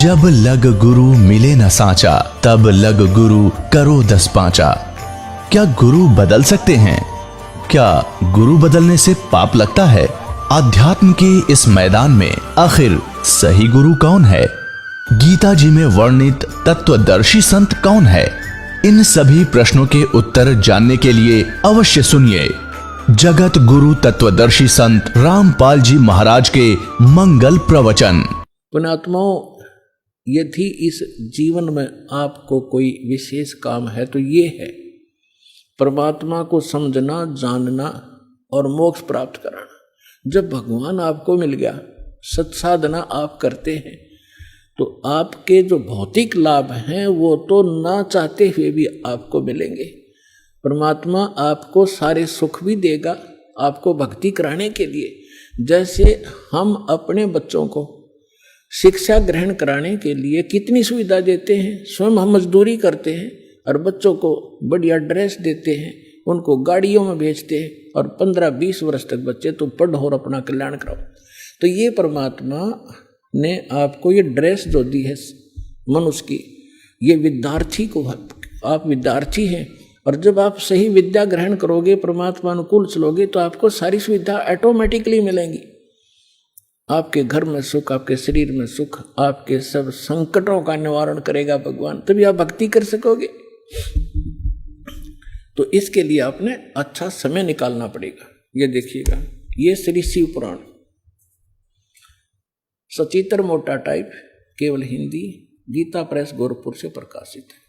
जब लग गुरु मिले न साचा, तब लग गुरु करो 10 पांचा। क्या गुरु बदल सकते हैं? क्या गुरु बदलने से पाप लगता है? आध्यात्म के इस मैदान में आखिर सही गुरु कौन है? गीता जी में वर्णित तत्वदर्शी संत कौन है? इन सभी प्रश्नों के उत्तर जानने के लिए अवश्य सुनिए जगत गुरु तत्वदर्शी संत रामपाल जी महाराज के मंगल प्रवचन। पुण्यात्माओं, यदि इस जीवन में आपको कोई विशेष काम है तो ये है परमात्मा को समझना, जानना और मोक्ष प्राप्त कराना। जब भगवान आपको मिल गया, सत्साधना आप करते हैं, तो आपके जो भौतिक लाभ हैं वो तो ना चाहते हुए भी आपको मिलेंगे। परमात्मा आपको सारे सुख भी देगा आपको भक्ति कराने के लिए। जैसे हम अपने बच्चों को शिक्षा ग्रहण कराने के लिए कितनी सुविधा देते हैं, स्वयं हम मजदूरी करते हैं और बच्चों को बढ़िया ड्रेस देते हैं, उनको गाड़ियों में भेजते हैं और 15-20 वर्ष तक बच्चे तो पढ़ो और अपना कल्याण कराओ। तो ये परमात्मा ने आपको ये ड्रेस जो दी है मनुष्य की, ये विद्यार्थी को, आप विद्यार्थी हैं और जब आप सही विद्या ग्रहण करोगे, परमात्मा अनुकूल चलोगे, तो आपको सारी सुविधा ऑटोमेटिकली मिलेंगी। आपके घर में सुख, आपके शरीर में सुख, आपके सब संकटों का निवारण करेगा भगवान, तभी आप भक्ति कर सकोगे। तो इसके लिए आपने अच्छा समय निकालना पड़ेगा। ये देखिएगा, ये श्री शिव पुराण सचित्र मोटा टाइप, केवल हिंदी, गीता प्रेस गोरखपुर से प्रकाशित है।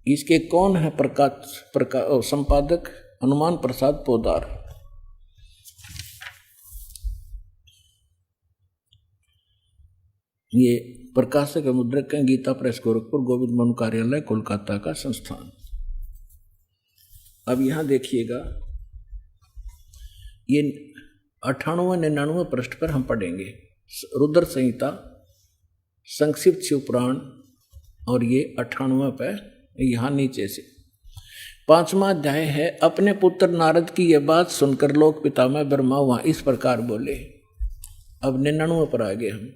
इसके कौन है संपादक? हनुमान प्रसाद पोदार। ये प्रकाशक मुद्रक है गीता प्रेस गोरखपुर, गोविंद मोहन कार्यालय, कोलकाता का संस्थान। अब यहां देखिएगा, ये 98-99 पृष्ठ पर हम पढ़ेंगे रुद्र संहिता, संक्षिप्त शिव पुराण, और ये 98 पे यहां नीचे से 5वां अध्याय है। अपने पुत्र नारद की यह बात सुनकर लोक पितामह ब्रह्मा वहां इस प्रकार बोले। अब 99 पर आ गए हम।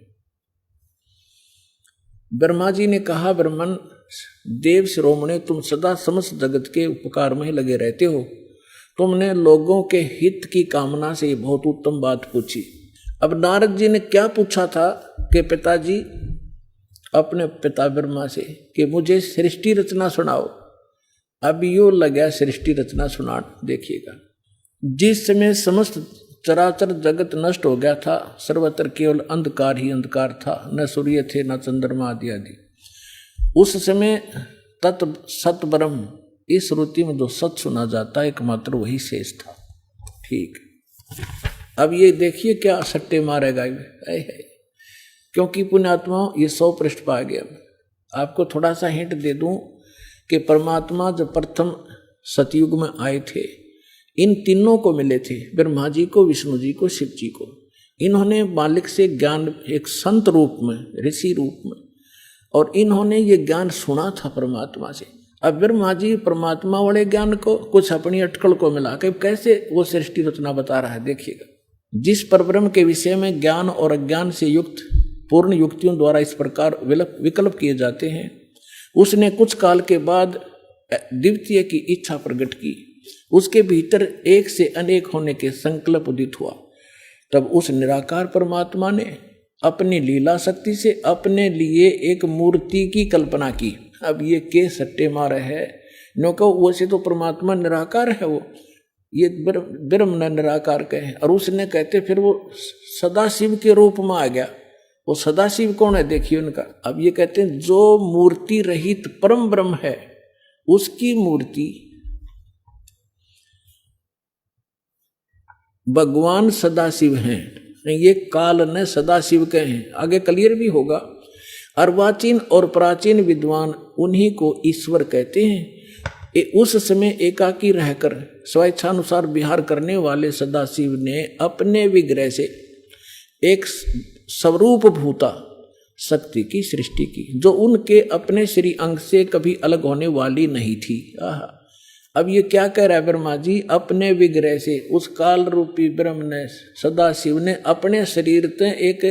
ब्रह्मा जी ने कहा, ब्रह्मन देव शिरोमणि, तुम सदा समस्त जगत के उपकार में ही लगे रहते हो। तुमने लोगों के हित की कामना से बहुत उत्तम बात पूछी। अब नारद जी ने क्या पूछा था कि पिताजी, अपने पिता ब्रह्मा से, कि मुझे सृष्टि रचना सुनाओ। अब यो लगा सृष्टि रचना सुनाने। देखिएगा, जिस समय समस्त चराचर जगत नष्ट हो गया था, सर्वत्र केवल अंधकार ही अंधकार था, न सूर्य थे न चंद्रमा आदि आदि। उस समय तत् सत ब्रह्म, इस श्रुति में जो सत सुना जाता है एकमात्र वही शेष था। ठीक, अब ये देखिए क्या सट्टे मारेगा ये, क्योंकि पुण्यात्मा ये 100 पृष्ठ पा गया। आपको थोड़ा सा हिंट दे दूं कि परमात्मा जब प्रथम सतयुग में आए थे, इन तीनों को मिले थे, ब्रह्मा जी को, विष्णु जी को, शिव जी को। इन्होंने मालिक से ज्ञान एक संत रूप में, ऋषि रूप में, और इन्होंने ये ज्ञान सुना था परमात्मा से। अब ब्रह्मा जी परमात्मा वाले ज्ञान को कुछ अपनी अटकल को मिला के कैसे वो सृष्टि रचना बता रहा है। देखिएगा, जिस परब्रह्म के विषय में ज्ञान और अज्ञान से युक्त पूर्ण युक्तियों द्वारा इस प्रकार विकल्प किए जाते हैं, उसने कुछ काल के बाद द्वितीय की इच्छा प्रकट की। उसके भीतर एक से अनेक होने के संकल्प उदित हुआ। तब उस निराकार परमात्मा ने अपनी लीला शक्ति से अपने लिए एक मूर्ति की कल्पना की। अब ये के सट्टे मारे है, नो कहो वैसे तो परमात्मा निराकार है, वो ये ब्रह्म निराकार कहे, और उसने कहते फिर वो सदाशिव के रूप में आ गया। वो सदाशिव कौन है? देखिए उनका। अब ये कहते हैं जो मूर्ति रहित परम ब्रह्म है, उसकी मूर्ति भगवान सदाशिव हैं। ये काल ने सदाशिव कहे हैं, आगे क्लियर भी होगा। अर्वाचीन और प्राचीन विद्वान उन्हीं को ईश्वर कहते हैं। उस समय एकाकी रहकर स्वेच्छानुसार विहार करने वाले सदाशिव ने अपने विग्रह से एक स्वरूप भूता शक्ति की सृष्टि की, जो उनके अपने श्री अंग से कभी अलग होने वाली नहीं थी। अब ये क्या कह रहा है ब्रह्मा जी, अपने विग्रह से उस काल रूपी ब्रह्म ने, सदाशिव ने अपने शरीर से एक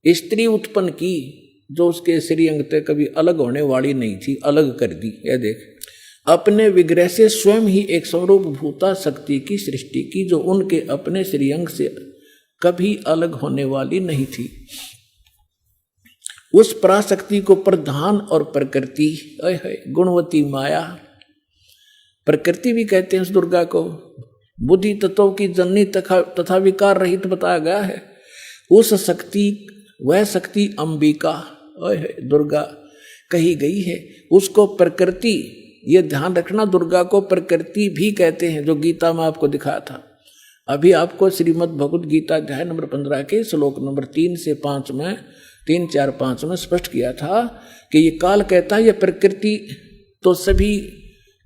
स्त्री उत्पन्न की जो उसके श्रीअंग से कभी अलग होने वाली नहीं थी, अलग कर दी। यह देख, अपने विग्रह से स्वयं ही एक स्वरूप भूता शक्ति की सृष्टि की जो उनके अपने श्रीअंग से कभी अलग होने वाली नहीं थी। उस पराशक्ति को प्रधान और प्रकृति, गुणवती माया, प्रकृति भी कहते हैं उस दुर्गा को, बुद्धि तत्वों की जननी तथा विकार रहित बताया गया है। उस शक्ति, वह शक्ति अंबिका दुर्गा कही गई है। उसको प्रकृति, ये ध्यान रखना, दुर्गा को प्रकृति भी कहते हैं, जो गीता में आपको दिखाया था। अभी आपको श्रीमद् भगवद गीता अध्याय नंबर 15 के श्लोक नंबर 3 से 5 में, 3, 4, 5 में स्पष्ट किया था कि ये काल कहता है, ये प्रकृति तो सभी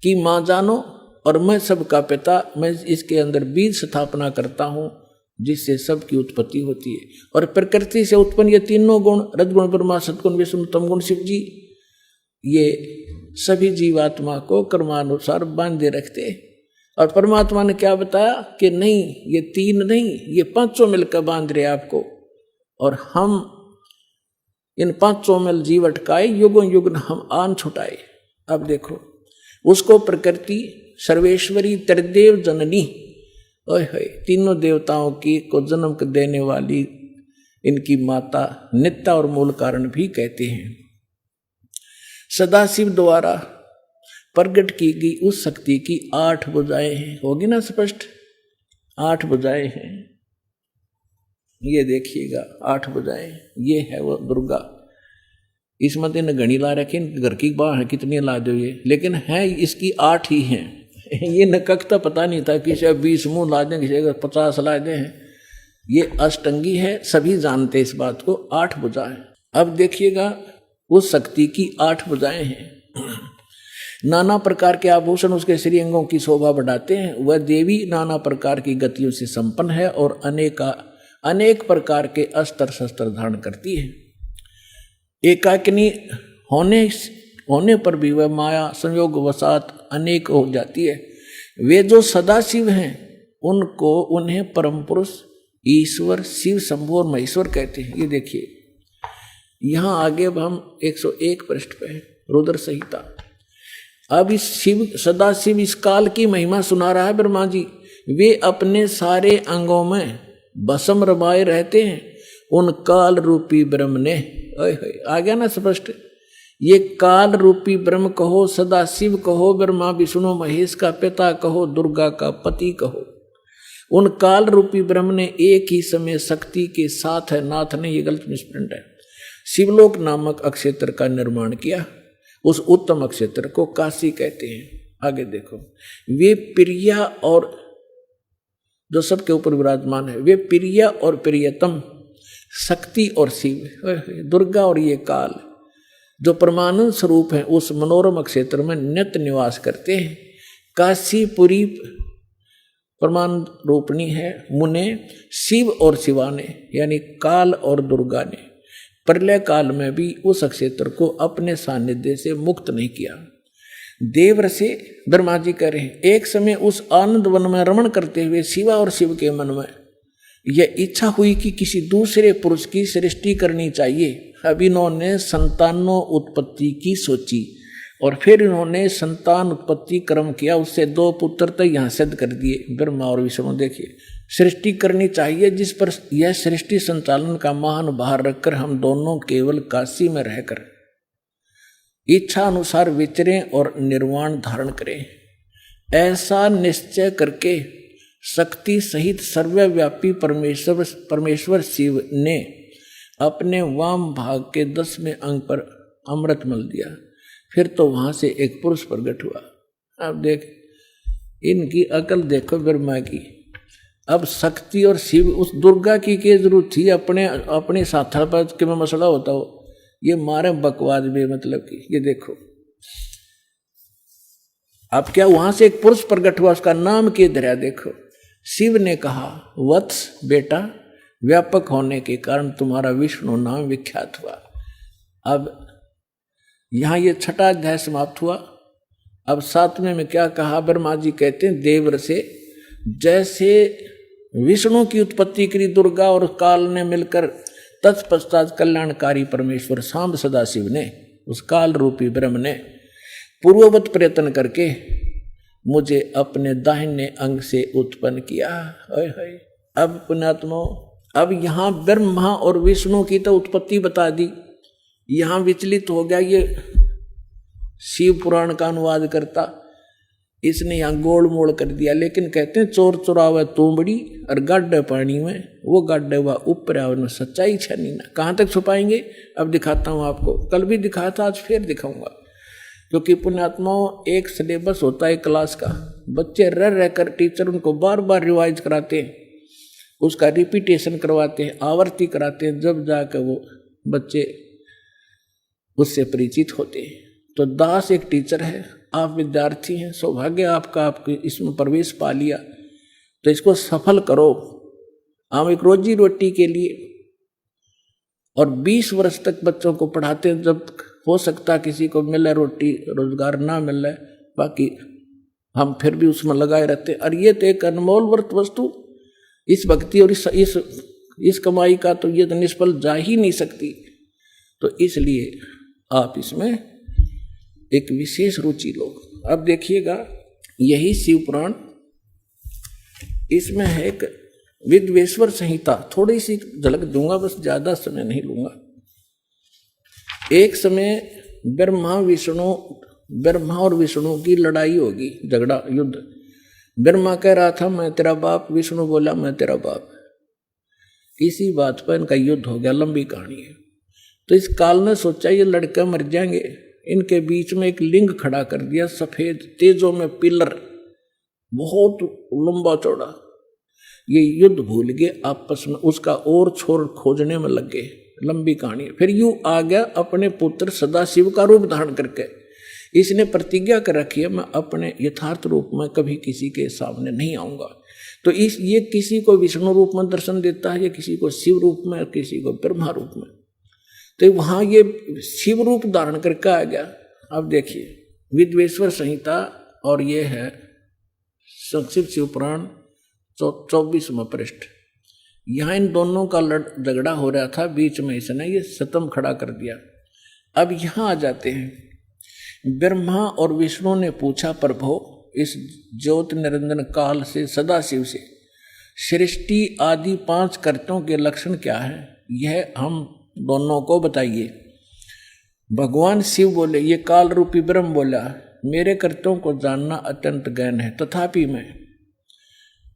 की माँ जानो और मैं सबका पिता, मैं इसके अंदर बीज स्थापना करता हूँ जिससे सबकी उत्पत्ति होती है। और प्रकृति से उत्पन्न ये तीनों गुण, रजगुण ब्रह्मा, सद्गुण विष्णु, तमगुण शिव जी, ये सभी जीवात्मा को कर्मानुसार बांधे रखते। और परमात्मा ने क्या बताया कि नहीं, ये तीन नहीं, ये पांचों मिलकर बांध रहे आपको, और हम इन पांचों मिल जीव अटकाए, युगों युग हम आन छुटाए। अब देखो, उसको प्रकृति, सर्वेश्वरी, त्रिदेव जननी, तीनों देवताओं की को जन्म देने वाली इनकी माता, नित्या और मूल कारण भी कहते हैं। सदाशिव द्वारा प्रकट की गई उस शक्ति की 8 भुजाएं हैं। होगी ना स्पष्ट? 8 भुजाएं हैं, ये देखिएगा 8 भुजाएं, ये है वो दुर्गा। इसमें तो घड़ी ला रखी, घर की बाहर कितनी ला दो ये, लेकिन है इसकी 8 ही हैं। ये नककता पता नहीं था, किसी 20 मुंह ला दें, किसी 50 ला दें। ये अष्टंगी है, सभी जानते इस बात को, 8 भुजाएं। अब देखिएगा, उस शक्ति की 8 भुजाएं हैं। नाना प्रकार के आभूषण उसके श्रीअंगों की शोभा बढ़ाते हैं। वह देवी नाना प्रकार की गतियों से संपन्न है और अनेक प्रकार के अस्त्र शस्त्र धारण करती है। एकाकिनी होने पर भी वह माया संयोग वसात अनेक हो जाती है। वे जो सदाशिव हैं उन्हें परम पुरुष, ईश्वर, शिव, शंभु और महेश्वर कहते हैं। ये देखिए, यहाँ आगे अब हम 101 पृष्ठ पे हैं, रुद्र संहिता। अब इस शिव, सदाशिव इस काल की महिमा सुना रहा है ब्रह्मा जी। वे अपने सारे अंगों में भस्म रमाए रहते हैं। उन काल रूपी ब्रह्म ने, आ गया ना स्पष्ट, ये काल रूपी ब्रह्म कहो, सदाशिव कहो, ब्रह्मा विष्णु महेश का पिता कहो, दुर्गा का पति कहो, उन काल रूपी ब्रह्म ने एक ही समय शक्ति के साथ है, नाथ ने, ये गलत मिसप्रिंट है, शिवलोक नामक अक्षेत्र का निर्माण किया। उस उत्तम अक्षेत्र को काशी कहते हैं। आगे देखो, वे प्रिया और जो सबके ऊपर विराजमान है, वे प्रिया और प्रियतम, शक्ति और शिव, दुर्गा और ये काल जो परमानंद स्वरूप है, उस मनोरम क्षेत्र में नित्य निवास करते हैं। काशीपुरी परमानंद रूपणी है। मुने शिव और शिवा ने, यानी काल और दुर्गा ने प्रलय काल में भी उस क्षेत्र को अपने सानिध्य से मुक्त नहीं किया। देवर्षि ब्रह्मा जी कह रहे हैं, एक समय उस आनंद वन में रमण करते हुए शिवा और शिव के मन में यह इच्छा हुई कि किसी दूसरे पुरुष की सृष्टि करनी चाहिए। अब इन्होंने संतानों उत्पत्ति की सोची और फिर इन्होंने संतान उत्पत्ति क्रम किया। उससे 2 पुत्र तो यहाँ सिद्ध कर दिए, ब्रह्मा और विष्णु। देखिए, सृष्टि करनी चाहिए जिस पर यह सृष्टि संचालन का महान भार रखकर हम दोनों केवल काशी में रहकर इच्छा अनुसार विचरें और निर्वाण धारण करें। ऐसा निश्चय करके शक्ति सहित सर्वव्यापी परमेश्वर शिव ने अपने वाम भाग के 10वें अंग पर अमृत मल दिया। फिर तो वहां से एक पुरुष प्रकट हुआ। अब देख, इनकी अकल देखो ब्रह्मा की। अब शक्ति और शिव, उस दुर्गा की क्या जरूरत थी अपने साथड़ पर के में मसला होता हो, ये मारे बकवाद में, मतलब कि ये देखो। अब क्या वहां से एक पुरुष प्रकट हुआ, उसका नाम के धरा देखो। शिव ने कहा, वत्स बेटा, व्यापक होने के कारण तुम्हारा विष्णु नाम विख्यात हुआ। अब यहां ये 6ठा अध्याय समाप्त हुआ। अब 7वें में क्या कहा? ब्रह्मा जी कहते हैं देवर से जैसे विष्णु की उत्पत्ति करी दुर्गा और काल ने मिलकर, तत्पश्चात कल्याणकारी परमेश्वर सांब सदाशिव ने, उस काल रूपी ब्रह्म ने पूर्ववत प्रयत्न करके मुझे अपने दाहिने अंग से उत्पन्न किया। अब पुण्यात्मा, अब यहाँ ब्रह्मा और विष्णु की तो उत्पत्ति बता दी, यहाँ विचलित हो गया ये शिव पुराण का अनुवाद करता, इसने यहाँ गोल मोड़ कर दिया। लेकिन कहते हैं चोर चुरावे तोमड़ी और गाड्डे पानी में, वो गाड्डे हुआ ऊपर आवे सच्चाई छनी ना। कहाँ तक छुपाएंगे? अब दिखाता हूँ आपको, कल भी दिखाया था, आज फिर दिखाऊंगा। क्योंकि पुण्यात्माओं एक सिलेबस होता है क्लास का, बच्चे रह रहकर टीचर उनको बार बार रिवाइज कराते हैं, उसका रिपीटेशन करवाते हैं, आवर्ती कराते हैं, जब जाकर वो बच्चे उससे परिचित होते हैं। तो दास एक टीचर है, आप विद्यार्थी हैं, सौभाग्य आपका, आपके इसमें प्रवेश पा लिया, तो इसको सफल करो। हम एक रोजी रोटी के लिए और 20 वर्ष तक बच्चों को पढ़ाते हैं, जब हो सकता किसी को मिले रोटी रोजगार ना मिले, बाकी हम फिर भी उसमें लगाए रहते। और ये तो एक अनमोल वर्त वस्तु, इस भक्ति और इस कमाई का तो ये तो निष्फल जा ही नहीं सकती। तो इसलिए आप इसमें एक विशेष रुचि लो। अब देखिएगा, यही शिव पुराण, इसमें है एक विद्वेश्वर संहिता, थोड़ी सी झलक दूंगा, बस ज्यादा समय नहीं लूंगा। एक समय ब्रह्मा और विष्णु की लड़ाई होगी, झगड़ा, युद्ध। ब्रह्मा कह रहा था मैं तेरा बाप, विष्णु बोला मैं तेरा बाप। इसी बात पर इनका युद्ध हो गया, लंबी कहानी है। तो इस काल ने सोचा ये लड़के मर जाएंगे, इनके बीच में एक लिंग खड़ा कर दिया, सफेद तेजों में पिलर, बहुत लंबा चौड़ा। ये युद्ध भूल गए आपस में, उसका और छोर खोजने में लग गए। लंबी कहानी है। फिर यूं आ गया अपने पुत्र सदाशिव का रूप धारण करके, इसने प्रतिज्ञा कर रखी है मैं अपने यथार्थ रूप में कभी किसी के सामने नहीं आऊंगा। तो ये किसी को विष्णु रूप में दर्शन देता है, ये किसी को शिव रूप में, किसी को ब्रह्मा रूप में। तो वहां ये शिव रूप धारण करके आ गया। अब देखिए विद्वेश्वर संहिता, और ये है संक्षिप्त शिव पुराण 24वां पृष्ठ। यहाँ इन दोनों का झगड़ा हो रहा था, बीच में इसने ये सतम खड़ा कर दिया। अब यहाँ आ जाते हैं। ब्रह्मा और विष्णु ने पूछा प्रभु इस ज्योत निरंजन काल से, सदाशिव से, सृष्टि आदि 5 कर्तों के लक्षण क्या है, यह हम दोनों को बताइए। भगवान शिव बोले, ये काल रूपी ब्रह्म बोला, मेरे कर्तों को जानना अत्यंत गहन है, तथापि मैं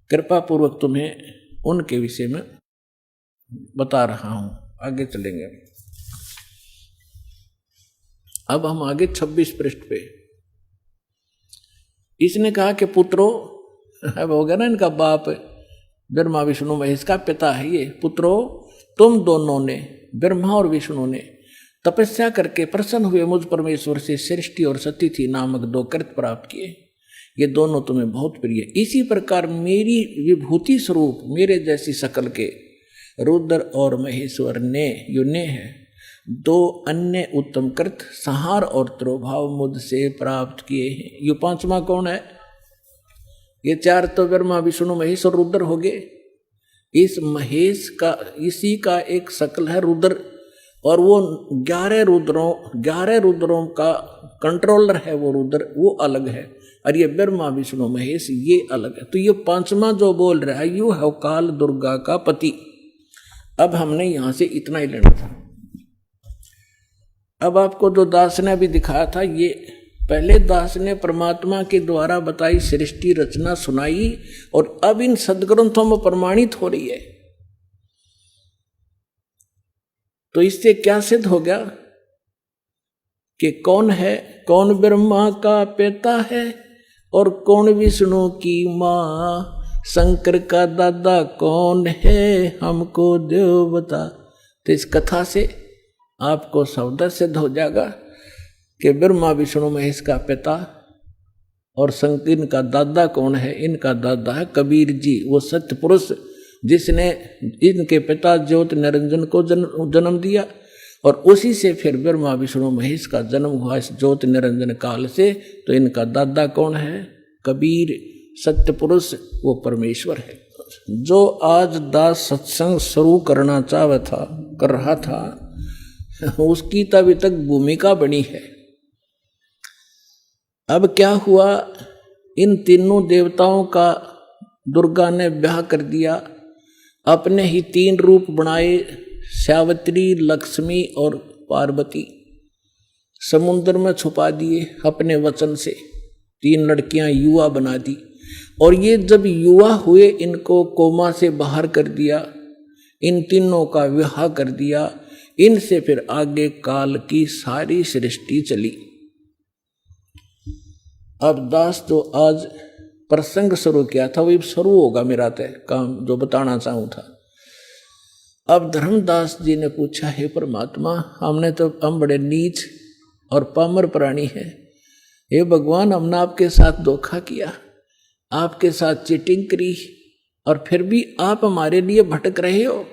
कृपा पूर्वक तुम्हें उनके विषय में बता रहा हूं। आगे चलेंगे। अब हम आगे 26 पृष्ठ पे। इसने कहा कि पुत्रों, अब हो गया ना इनका बाप ब्रह्मा विष्णु महेश का पिता है ये, पुत्रों तुम दोनों ने, ब्रह्मा और विष्णु ने तपस्या करके प्रसन्न हुए मुझ परमेश्वर से सृष्टि और सतिथि नामक 2 कृत प्राप्त किए। ये दोनों तुम्हें बहुत प्रिय। इसी प्रकार मेरी विभूति स्वरूप मेरे जैसी शकल के रुद्र और महेश्वर ने, यो ने है, 2 अन्य उत्तम कृत संहार और त्रोभाव मुझसे प्राप्त किए हैं। यो 5वां कौन है? ये 4 तो ब्रह्मा विष्णु महेश और रुद्र हो गए। इस महेश का, इसी का एक शकल है रुद्र, और वो 11 रुद्रों का कंट्रोलर है वो रुद्र, वो अलग है। और ये ब्रह्मा विष्णु महेश ये अलग है। तो ये 5वां जो बोल रहा है यू है काल दुर्गा का पति। अब हमने यहां से इतना ही लेना था। अब आपको जो दास ने अभी दिखाया था, ये पहले दास ने परमात्मा के द्वारा बताई सृष्टि रचना सुनाई, और अब इन सदग्रंथों में प्रमाणित हो रही है। तो इससे क्या सिद्ध हो गया कि कौन है, कौन ब्रह्मा का पिता है और कौन विष्णु की माँ, शंकर का दादा कौन है, हमको देव बता। तो इस कथा से आपको सौदा सिद्ध हो जाएगा कि ब्रह्मा विष्णु महेश का पिता और शंकर, इनका दादा कौन है? इनका दादा है कबीर जी, वो सत्य पुरुष जिसने इनके पिता ज्योत निरंजन को जन्म दिया, और उसी से फिर ब्रह्मा विष्णु महेश का जन्म हुआ इस ज्योति निरंजन काल से। तो इनका दादा कौन है? कबीर सत्य पुरुष, वो परमेश्वर है। जो आज दास सत्संग शुरू करना कर रहा था, उसकी तो अभी तक भूमिका बनी है। अब क्या हुआ, इन तीनों देवताओं का दुर्गा ने ब्याह कर दिया, अपने ही 3 रूप बनाए, सावित्री, लक्ष्मी और पार्वती। समुद्र में छुपा दिए अपने वचन से, 3 लड़कियां युवा बना दी। और ये जब युवा हुए, इनको कोमा से बाहर कर दिया, इन तीनों का विवाह कर दिया। इनसे फिर आगे काल की सारी सृष्टि चली। अब दास जो आज प्रसंग शुरू किया था, वही शुरू होगा मेरा तय काम जो बताना चाहूँ था। अब धर्मदास जी ने पूछा, हे परमात्मा, हम बड़े नीच और पामर प्राणी हैं। हे भगवान, हमने आपके साथ धोखा किया, आपके साथ चीटिंग करी, और फिर भी आप हमारे लिए भटक रहे हो।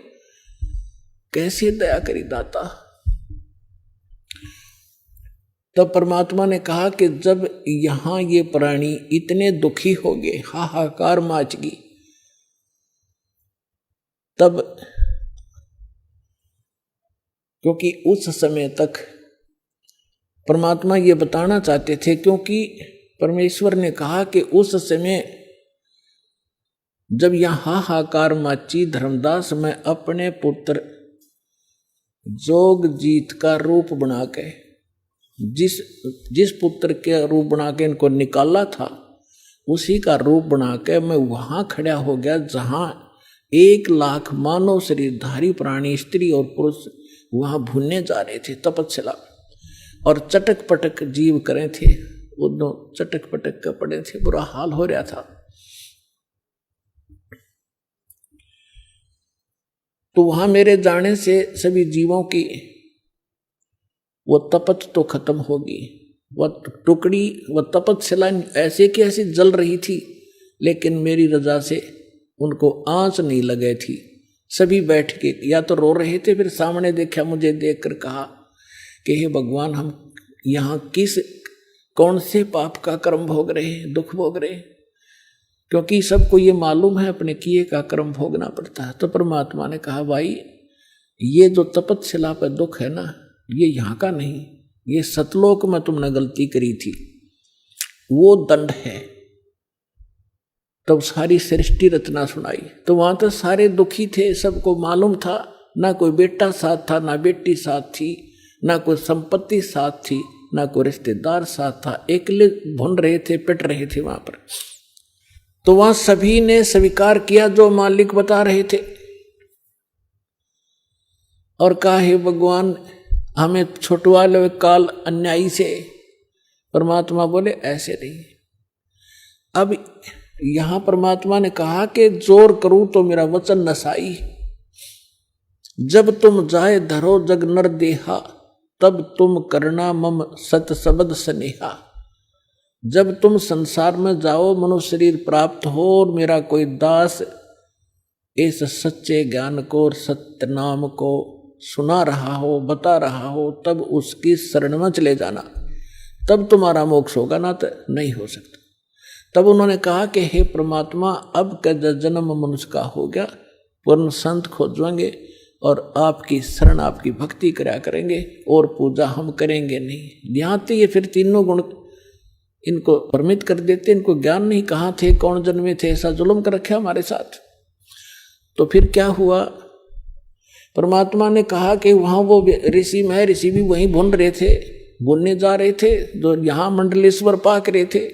कैसे दया करी दाता। तब परमात्मा ने कहा कि जब यहां ये प्राणी इतने दुखी हो गए, हाहाकार मच गई, तब क्योंकि उस समय तक परमात्मा ये बताना चाहते थे, क्योंकि परमेश्वर ने कहा कि उस समय जब यह हाहाकार मची, धर्मदास मैं अपने पुत्र जोगजीत का रूप बना के, जिस पुत्र के रूप बना के इनको निकाला था, उसी का रूप बना के मैं वहां खड़ा हो गया जहां 1 लाख मानव शरीरधारी प्राणी, स्त्री और पुरुष वहां भूनने जा रहे थे तपस्या, और चटक पटक जीव करे थे, उनको चटक पटक कर पड़े थे, बुरा हाल हो रहा था। तो वहां मेरे जाने से सभी जीवों की वो तपत तो खत्म होगी। वह टुकड़ी, वह तपस्या ऐसे की ऐसी जल रही थी, लेकिन मेरी रजा से उनको आंच नहीं लगे थी। सभी बैठ के या तो रो रहे थे, फिर सामने देखा, मुझे देखकर कहा कि हे भगवान, हम यहाँ कौन से पाप का कर्म भोग रहे हैं, दुख भोग रहे हैं, क्योंकि सबको ये मालूम है अपने किए का कर्म भोगना पड़ता है। तो परमात्मा ने कहा, भाई ये जो तपस्या पर दुख है ना, ये यहाँ का नहीं, ये सतलोक में तुमने गलती करी थी, वो दंड है। तब सारी सृष्टि रचना सुनाई। तो वहां तो सारे दुखी थे, सबको मालूम था, ना कोई बेटा साथ था, ना बेटी साथ थी, ना कोई संपत्ति साथ थी, ना कोई रिश्तेदार साथ था, अकेले भुन रहे थे, पिट रहे थे वहां पर। तो वहां सभी ने स्वीकार किया जो मालिक बता रहे थे, और कहा, हे भगवान, हमें छुटवा लो काल अन्यायी से। परमात्मा बोले, ऐसे नहीं। अब यहां परमात्मा ने कहा कि जोर करूं तो मेरा वचन नसाई, जब तुम जाए धरो जग नर देहा, तब तुम करना मम सत सबद स्नेहा। जब तुम संसार में जाओ, मनुष्य शरीर प्राप्त हो, और मेरा कोई दास इस सच्चे ज्ञान को और सत्य नाम को सुना रहा हो, बता रहा हो, तब उसकी शरण में चले जाना, तब तुम्हारा मोक्ष होगा, ना तो नहीं हो सकता। तब उन्होंने कहा कि हे परमात्मा, अब का जन्म मनुष्य का हो गया, पूर्ण संत खोजेंगे और आपकी शरण, आपकी भक्ति करा करेंगे, और पूजा हम करेंगे नहीं। यहाँ तो ये फिर तीनों गुण इनको परमित कर देते, इनको ज्ञान नहीं, कहाँ थे, कौन जन्मे थे, ऐसा जुल्म कर रखा हमारे साथ। तो फिर क्या हुआ, परमात्मा ने कहा कि वहां वो ऋषि में, ऋषि भी वहीं भुन रहे थे, भुनने जा रहे थे, जो यहाँ मंडलेश्वर पाक रहे थे।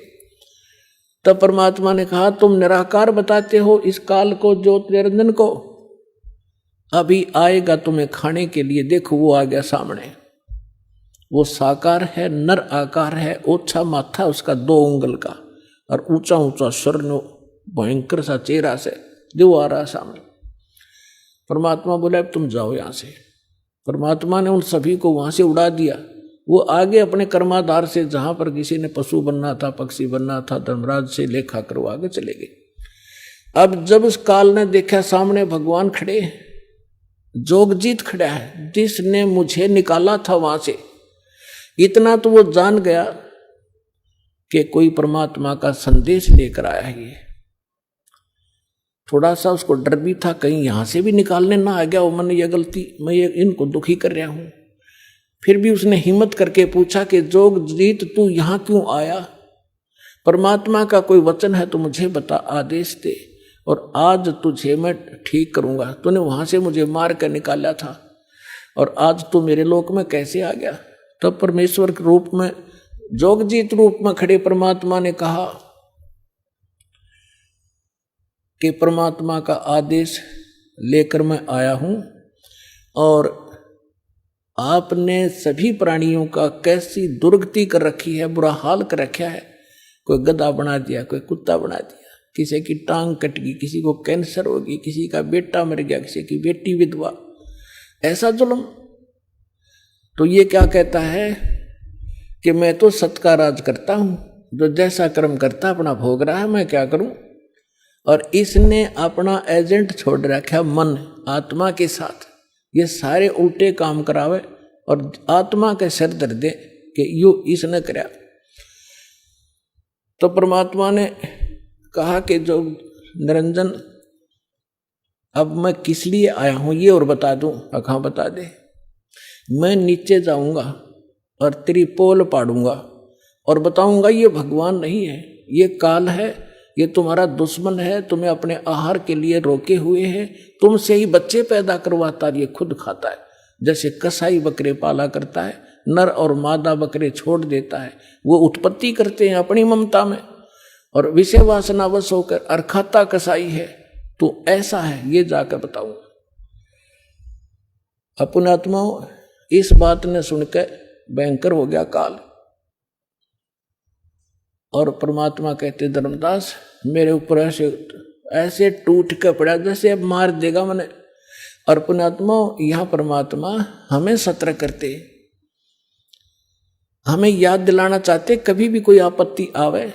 तब परमात्मा ने कहा, तुम निराकार बताते हो इस काल को, ज्योति निरंजन को, अभी आएगा तुम्हें खाने के लिए। देखो वो आ गया सामने, वो साकार है, नर आकार है, ओछा माथा उसका 2 उंगल का, और ऊंचा ऊंचा स्वर्ण भयंकर सा चेहरा से जो आ रहा सामने। परमात्मा बोला, अब तुम जाओ यहां से। परमात्मा ने उन सभी को वहां से उड़ा दिया। वो आगे अपने कर्माधार से, जहां पर किसी ने पशु बनना था, पक्षी बनना था, धर्मराज से लेखा करो, आगे चले गए। अब जब उस काल ने देखा सामने भगवान खड़े, जोगजीत खड़ा है जिसने मुझे निकाला था वहां से। इतना तो वो जान गया कि कोई परमात्मा का संदेश लेकर आया है। ये थोड़ा सा उसको डर भी था कहीं यहां से भी निकालने ना आ गया हो मैंने ये गलती, मैं ये इनको दुखी कर रहा हूं। फिर भी उसने हिम्मत करके पूछा कि जोगजीत तू यहां क्यों आया? परमात्मा का कोई वचन है तो मुझे बता, आदेश दे, और आज तुझे मैं ठीक करूंगा। तूने वहां से मुझे मार कर निकाला था और आज तू मेरे लोक में कैसे आ गया? तब परमेश्वर के रूप में, जोगजीत रूप में खड़े परमात्मा ने कहा कि परमात्मा का आदेश लेकर मैं आया हूं और आपने सभी प्राणियों का कैसी दुर्गति कर रखी है, बुरा हाल कर रखा है। कोई गधा बना दिया, कोई कुत्ता बना दिया, किसी की टांग कट गई, किसी को कैंसर हो गई, किसी का बेटा मर गया, किसी की बेटी विधवा, ऐसा जुल्म। तो ये क्या कहता है कि मैं तो सत का राज करता हूं, जो जैसा कर्म करता अपना भोग रहा है, मैं क्या करूं? और इसने अपना एजेंट छोड़ रखा मन आत्मा के साथ, ये सारे उल्टे काम करावे और आत्मा के सिर दर दे कि यू इसने कराया। तो परमात्मा ने कहा कि जो निरंजन अब मैं किस लिए आया हूं ये और बता दूं। हाँ बता दे। मैं नीचे जाऊंगा और तेरी पोल पाड़ूंगा और बताऊंगा ये भगवान नहीं है, ये काल है, ये तुम्हारा दुश्मन है, तुम्हें अपने आहार के लिए रोके हुए है, तुमसे ही बच्चे पैदा करवाता है, ये खुद खाता है। जैसे कसाई बकरे पाला करता है, नर और मादा बकरे छोड़ देता है, वो उत्पत्ति करते हैं अपनी ममता में और विषय वासनावश होकर, और खाता कसाई है। तो ऐसा है, ये जाकर बताऊंगा। अपनात्माओं, इस बात ने सुनकर भयंकर हो गया काल और परमात्मा कहते धर्मदास मेरे ऊपर ऐसे टूट कर पड़ा जैसे अब मार देगा मैंने। और पुण्यात्मा, यह परमात्मा हमें सतर्क करते, हमें याद दिलाना चाहते, कभी भी कोई आपत्ति आवे,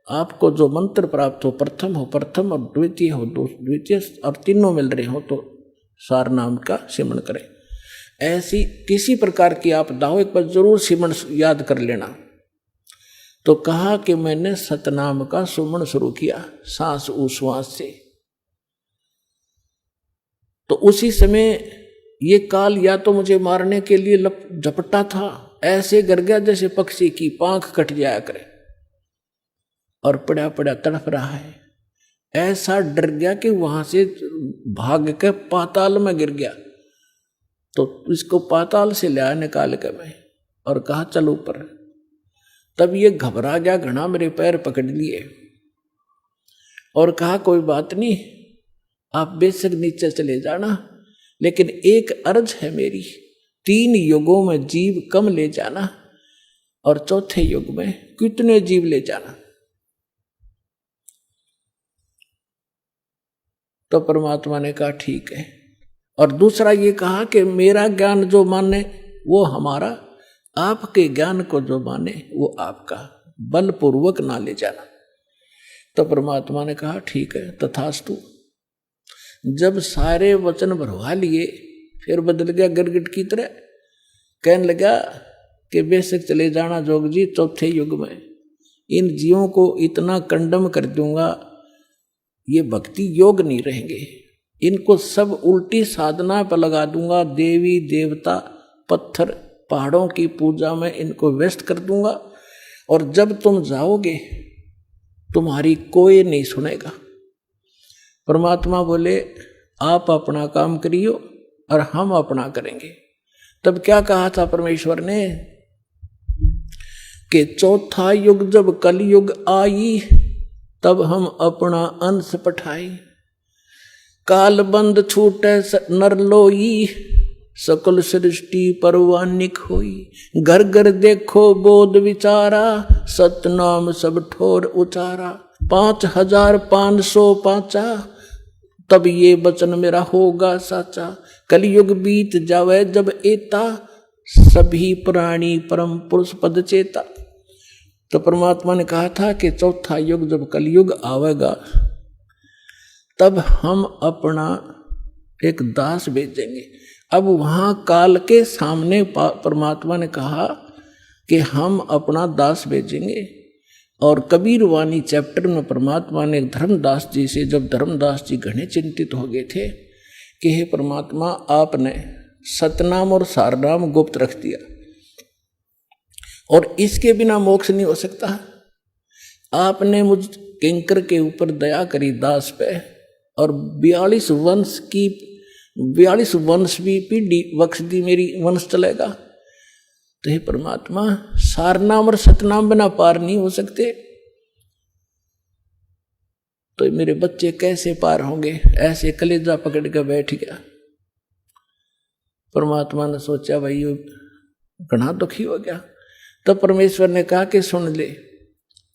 आपको जो मंत्र प्राप्त हो, प्रथम हो प्रथम और द्वितीय हो द्वितीय और तीनों मिल रहे हो तो सार नाम का सिमरण करें। ऐसी किसी प्रकार की आपदा हो एक बार जरूर सिमरण याद कर लेना। तो कहा कि मैंने सतनाम का सुमन शुरू किया सांस उश्वास से। तो उसी समय ये काल या तो मुझे मारने के लिए झपटा था, ऐसे गर गया जैसे पक्षी की पांख कट जाया करे और पड़ा पड़ा तड़प रहा है। ऐसा डर गया कि वहां से भाग के पाताल में गिर गया। तो इसको पाताल से लिया निकाल के मैं और कहा चल ऊपर। तब ये घबरा गया घना, मेरे पैर पकड़ लिए और कहा कोई बात नहीं, आप बेशक नीचे चले जाना, लेकिन एक अर्ज है मेरी, 3 युगों में जीव कम ले जाना और चौथे युग में कितने जीव ले जाना। तो परमात्मा ने कहा ठीक है। और दूसरा ये कहा कि मेरा ज्ञान जो माने वो हमारा, आपके ज्ञान को जो माने वो आपका, बलपूर्वक ना ले जाना। तो परमात्मा ने कहा ठीक है तथास्तु। जब सारे वचन भरवा लिए फिर बदल गया गिरगिट की तरह, कहने लगा कि बेशक चले जाना जोगजी, चौथे युग में इन जीवों को इतना कंडम कर दूंगा, ये भक्ति योग नहीं रहेंगे, इनको सब उल्टी साधना पर लगा दूंगा, देवी देवता पत्थर पहाड़ों की पूजा में इनको व्यस्त कर दूंगा और जब तुम जाओगे तुम्हारी कोई नहीं सुनेगा। परमात्मा बोले आप अपना काम करियो और हम अपना करेंगे। तब क्या कहा था परमेश्वर ने कि चौथा युग जब कलयुग आई तब हम अपना अंश पठाई, काल बंद छूटे नर लोई, सकल सृष्टि परवानिक होई, घर घर देखो बोध विचारा, सतनाम सब ठोर उचारा, 5505 तब ये वचन मेरा होगा साचा, कलयुग बीत जावे जब एता, सभी प्राणी परम पुरुष पद चेता। तो परमात्मा ने कहा था कि चौथा युग जब कलयुग आवेगा तब हम अपना एक दास भेजेंगे। अब वहां काल के सामने परमात्मा ने कहा कि हम अपना दास भेजेंगे। और कबीर वाणी चैप्टर में परमात्मा ने धर्मदास जी से, जब धर्मदास जी घने चिंतित हो गए थे कि हे परमात्मा, आपने सतनाम और सारनाम गुप्त रख दिया और इसके बिना मोक्ष नहीं हो सकता। आपने मुझ किंकर के ऊपर दया करी दास पे, और 42 वंश भी पीढ़ी बख्श दी, मेरी वंश चलेगा। तो हे परमात्मा, सारनाम और सतनाम बिना पार नहीं हो सकते, तो मेरे बच्चे कैसे पार होंगे? ऐसे कलेजा पकड़ के बैठ गया। परमात्मा ने सोचा भाई ये घना दुखी हो गया। तब परमेश्वर ने कहा कि सुन ले,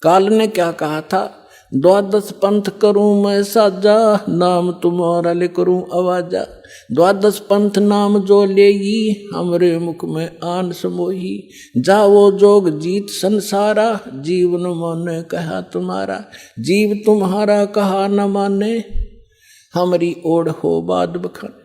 काल ने क्या कहा था, 12 पंथ करूं मैं साजा, नाम तुम्हारा ले करूं आवाजा। 12 पंथ नाम जो लेगी, हमरे मुख में आन समोही। जाओ जोग जीत संसारा, जीवन माने कहा तुम्हारा। जीव तुम्हारा कहा न माने, हमारी ओढ़ हो बाद बखाने।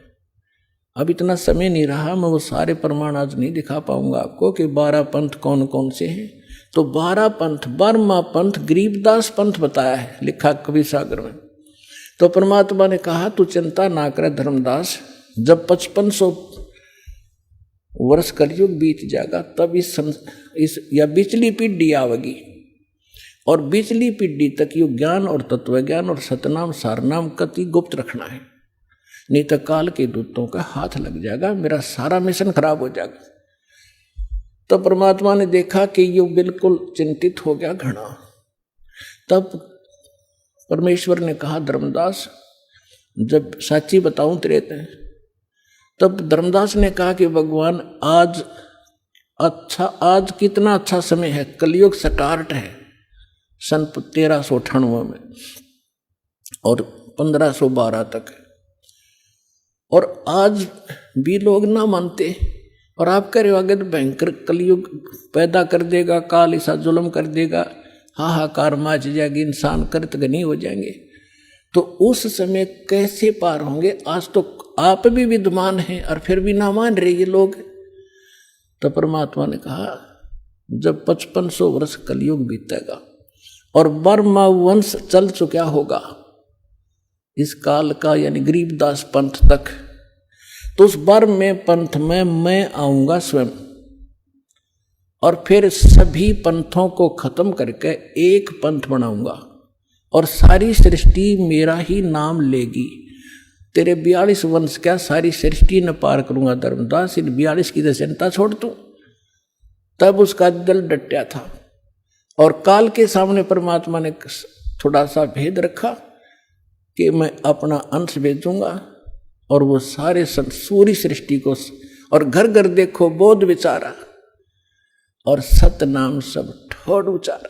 अब इतना समय नहीं रहा, मैं वो सारे प्रमाण आज नहीं दिखा पाऊंगा आपको कि 12 पंथ कौन कौन से हैं। तो 12 पंथ, 12वां पंथ गरीबदास पंथ बताया है, लिखा कबीर सागर में। तो परमात्मा ने कहा तू चिंता ना करे धर्मदास, जब 5500 वर्ष कलयुग बीत जाएगा तब इस या बिचली पीढ़ी आवेगी, और बिचली पीढ़ी तक यो ज्ञान और तत्व ज्ञान और सतनाम सारनाम कति गुप्त रखना है, नहीं तो काल के दूतों का हाथ लग जाएगा, मेरा सारा मिशन खराब हो जाएगा। तो परमात्मा ने देखा कि ये बिल्कुल चिंतित हो गया घना। तब परमेश्वर ने कहा धर्मदास, जब साची बताऊं तेरे ते, तब धर्मदास ने कहा कि भगवान आज कितना अच्छा समय है, कलयुग स्टार्ट है सन 1398 में और 1512 तक, और आज भी लोग ना मानते, और आप कह रहे हो आगे तो भयंकर कलयुग पैदा कर देगा, काल ऐसा जुल्म कर देगा, हाहाकार मच जाएगी, इंसान कृतघ्नी हो जाएंगे। तो उस समय कैसे पार होंगे? आज तो आप भी विद्वान हैं और फिर भी ना मान रहे ये लोग। तो परमात्मा ने कहा जब 5500 वर्ष कलयुग बीतेगा और बर्मा वंश चल चुका होगा इस काल का, यानी गरीबदास पंथ तक, तो उस बर्म में पंथ में मैं आऊंगा स्वयं, और फिर सभी पंथों को खत्म करके एक पंथ बनाऊंगा, और सारी सृष्टि मेरा ही नाम लेगी। तेरे 42 वंश क्या सारी सृष्टि न पार करूंगा धर्मदास, इन 42 की तो चिंता छोड़ तू। तब उसका दिल डटा था, और काल के सामने परमात्मा ने थोड़ा सा भेद रखा कि मैं अपना अंश भेजूंगा, और वो सारे सूरी सृष्टि को, और घर घर देखो बोध विचारा, और सत नाम सब ठोड़ उचारा।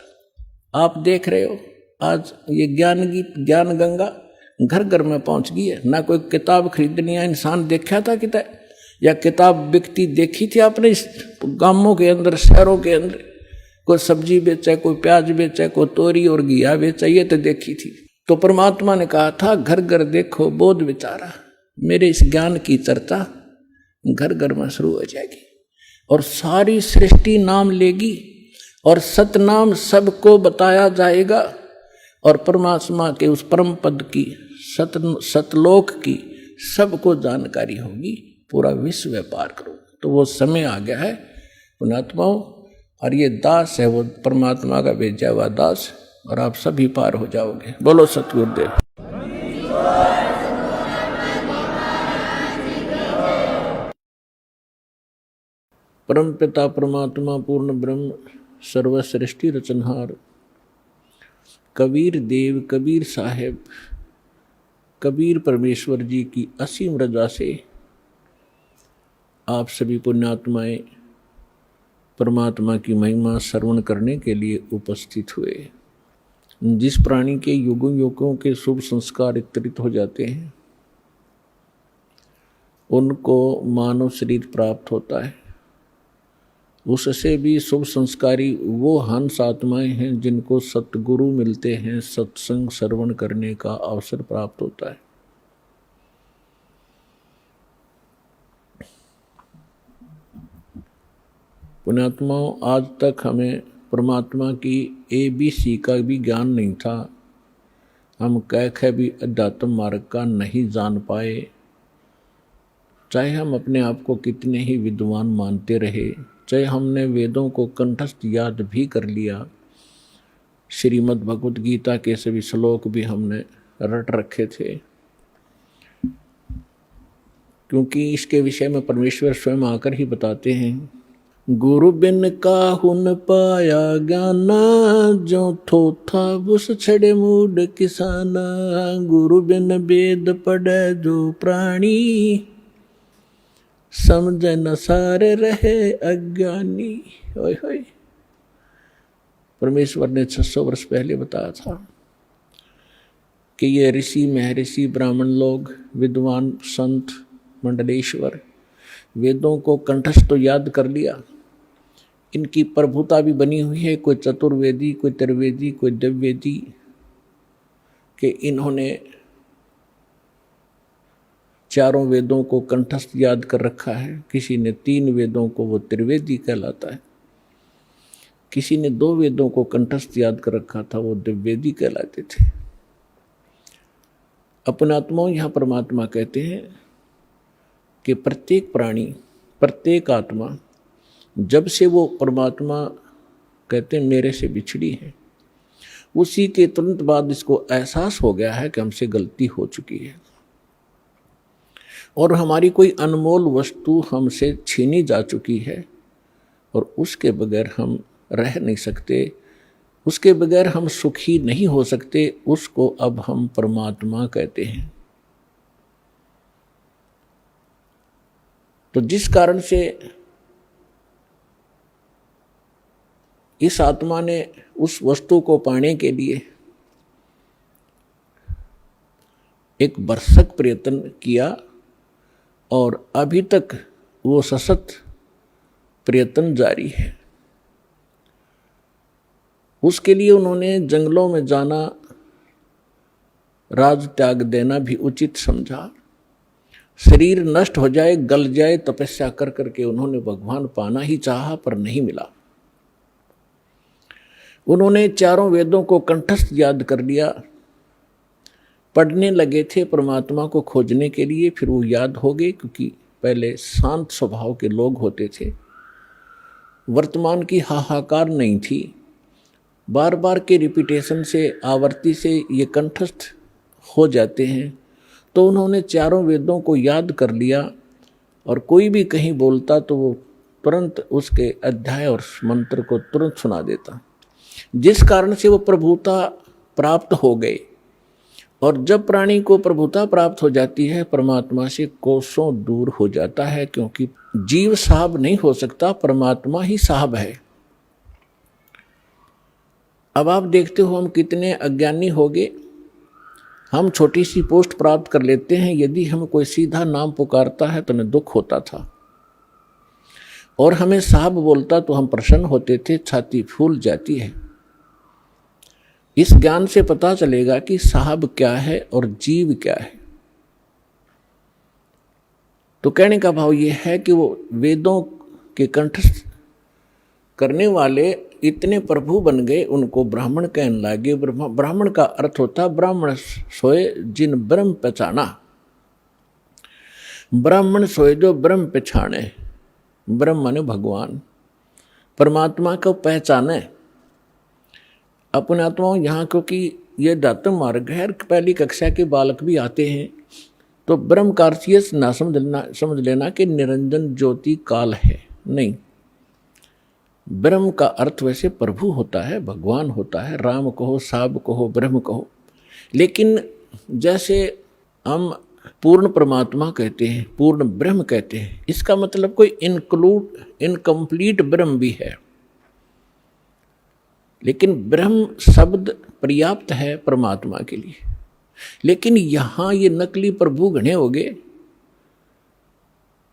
आप देख रहे हो आज ये ज्ञान गीत, ज्ञान गंगा घर घर में पहुंच गई है। ना कोई किताब खरीदनी है, इंसान देखा था कितना, या किताब बिकती देखी थी आपने गांवों के अंदर, शहरों के अंदर? कोई सब्जी बेचा, कोई प्याज बेचा, कोई तोरी और घिया बेचा, ये तो देखी थी। तो परमात्मा ने कहा था घर घर देखो बोध विचारा, मेरे इस ज्ञान की चर्चा घर घर में शुरू हो जाएगी, और सारी सृष्टि नाम लेगी, और सतनाम सबको बताया जाएगा, और परमात्मा के उस परम पद की, सतलोक की सबको जानकारी होगी, पूरा विश्व व्यापार करो। तो वो समय आ गया है पुण्यात्माओं, और ये दास है वो परमात्मा का भेजा हुआ दास, और आप सभी पार हो जाओगे। बोलो सतगुरुदेव। परम पिता परमात्मा पूर्ण ब्रह्म सर्व सृष्टि रचनहार कबीर देव, कबीर साहेब, कबीर परमेश्वर जी की असीम रजा से आप सभी पुण्यात्माएं परमात्मा की महिमा श्रवण करने के लिए उपस्थित हुए। जिस प्राणी के युगों युगों के शुभ संस्कार वितरित हो जाते हैं उनको मानव शरीर प्राप्त होता है। उससे भी शुभ संस्कारी वो हंस आत्माएं हैं जिनको सतगुरु मिलते हैं, सत्संग श्रवण करने का अवसर प्राप्त होता है। पुण्यात्माओं, आज तक हमें परमात्मा की ABC का भी ज्ञान नहीं था। हम कह भी अध्यात्म मार्ग का नहीं जान पाए। चाहे हम अपने आप को कितने ही विद्वान मानते रहे, चाहे हमने वेदों को कंठस्थ याद भी कर लिया, श्रीमद् भगवत गीता के सभी श्लोक भी हमने रट रखे थे, क्योंकि इसके विषय में परमेश्वर स्वयं आकर ही बताते हैं, गुरु बिन काहू न पाया ज्ञाना, जो थोथा बुस छड़े मूड किसाना। गुरु बिन वेद पढ़े जो प्राणी, समझ न सारे रहे अज्ञानी। ओए होए, परमेश्वर ने 600 वर्ष पहले बताया था कि ये ऋषि महर्षि ब्राह्मण लोग, विद्वान संत मंडलेश्वर, वेदों को कंठस्थ तो याद कर लिया, इनकी प्रभुता भी बनी हुई है। कोई चतुर्वेदी, कोई त्रिवेदी, कोई दिव्यवेदी, कि इन्होंने चारों वेदों को कंठस्थ याद कर रखा है। किसी ने 3 वेदों को, वो त्रिवेदी कहलाता है। किसी ने 2 वेदों को कंठस्थ याद कर रखा था, वो दिव्यवेदी कहलाते थे। अपनात्माओं, यहाँ परमात्मा कहते हैं कि प्रत्येक प्राणी, प्रत्येक आत्मा, जब से वो परमात्मा कहते हैं मेरे से बिछड़ी है, उसी के तुरंत बाद इसको एहसास हो गया है कि हमसे गलती हो चुकी है और हमारी कोई अनमोल वस्तु हमसे छीनी जा चुकी है और उसके बगैर हम रह नहीं सकते, उसके बगैर हम सुखी नहीं हो सकते। उसको अब हम परमात्मा कहते हैं। तो जिस कारण से इस आत्मा ने उस वस्तु को पाने के लिए एक बरसक प्रयत्न किया और अभी तक वो सशक्त प्रयत्न जारी है। उसके लिए उन्होंने जंगलों में जाना, राज त्याग देना भी उचित समझा। शरीर नष्ट हो जाए, गल जाए, तपस्या कर करके उन्होंने भगवान पाना ही चाहा, पर नहीं मिला। उन्होंने चारों वेदों को कंठस्थ याद कर लिया, पढ़ने लगे थे परमात्मा को खोजने के लिए। फिर वो याद हो गए, क्योंकि पहले शांत स्वभाव के लोग होते थे, वर्तमान की हाहाकार नहीं थी। बार बार के रिपीटेशन से, आवर्ती से ये कंठस्थ हो जाते हैं। तो उन्होंने चारों वेदों को याद कर लिया और कोई भी कहीं बोलता तो वो तुरंत उसके अध्याय और मंत्र को तुरंत सुना देता, जिस कारण से वो प्रभुता प्राप्त हो गए। और जब प्राणी को प्रभुता प्राप्त हो जाती है, परमात्मा से कोसों दूर हो जाता है, क्योंकि जीव साहब नहीं हो सकता, परमात्मा ही साहब है। अब आप देखते हो हम कितने अज्ञानी हो गए। हम छोटी सी पोस्ट प्राप्त कर लेते हैं, यदि हम कोई सीधा नाम पुकारता है तो हमें दुख होता था, और हमें साहब बोलता तो हम प्रसन्न होते थे, छाती फूल जाती है। इस ज्ञान से पता चलेगा कि साहब क्या है और जीव क्या है। तो कहने का भाव यह है कि वो वेदों के कंठस्थ करने वाले इतने प्रभु बन गए, उनको ब्राह्मण कहने लगे। ब्राह्मण का अर्थ होता ब्राह्मण सोए जिन ब्रह्म पहचाना। ब्राह्मण सोए जो ब्रह्म पहचाने। ब्रह्म माने भगवान, परमात्मा को पहचाने। अपने आत्माओं, यहाँ क्योंकि ये अध्यात्म मार्ग है, पहली कक्षा के बालक भी आते हैं, तो ब्रह्म का अर्थ ये ना समझ लेना कि निरंजन ज्योति काल है, नहीं। ब्रह्म का अर्थ वैसे प्रभु होता है, भगवान होता है, राम कहो, साब कहो, ब्रह्म कहो। लेकिन जैसे हम पूर्ण परमात्मा कहते हैं, पूर्ण ब्रह्म कहते हैं, इसका मतलब कोई इनकम्प्लीट ब्रह्म भी है। लेकिन ब्रह्म शब्द पर्याप्त है परमात्मा के लिए। लेकिन यहाँ ये नकली प्रभु घने हो गए,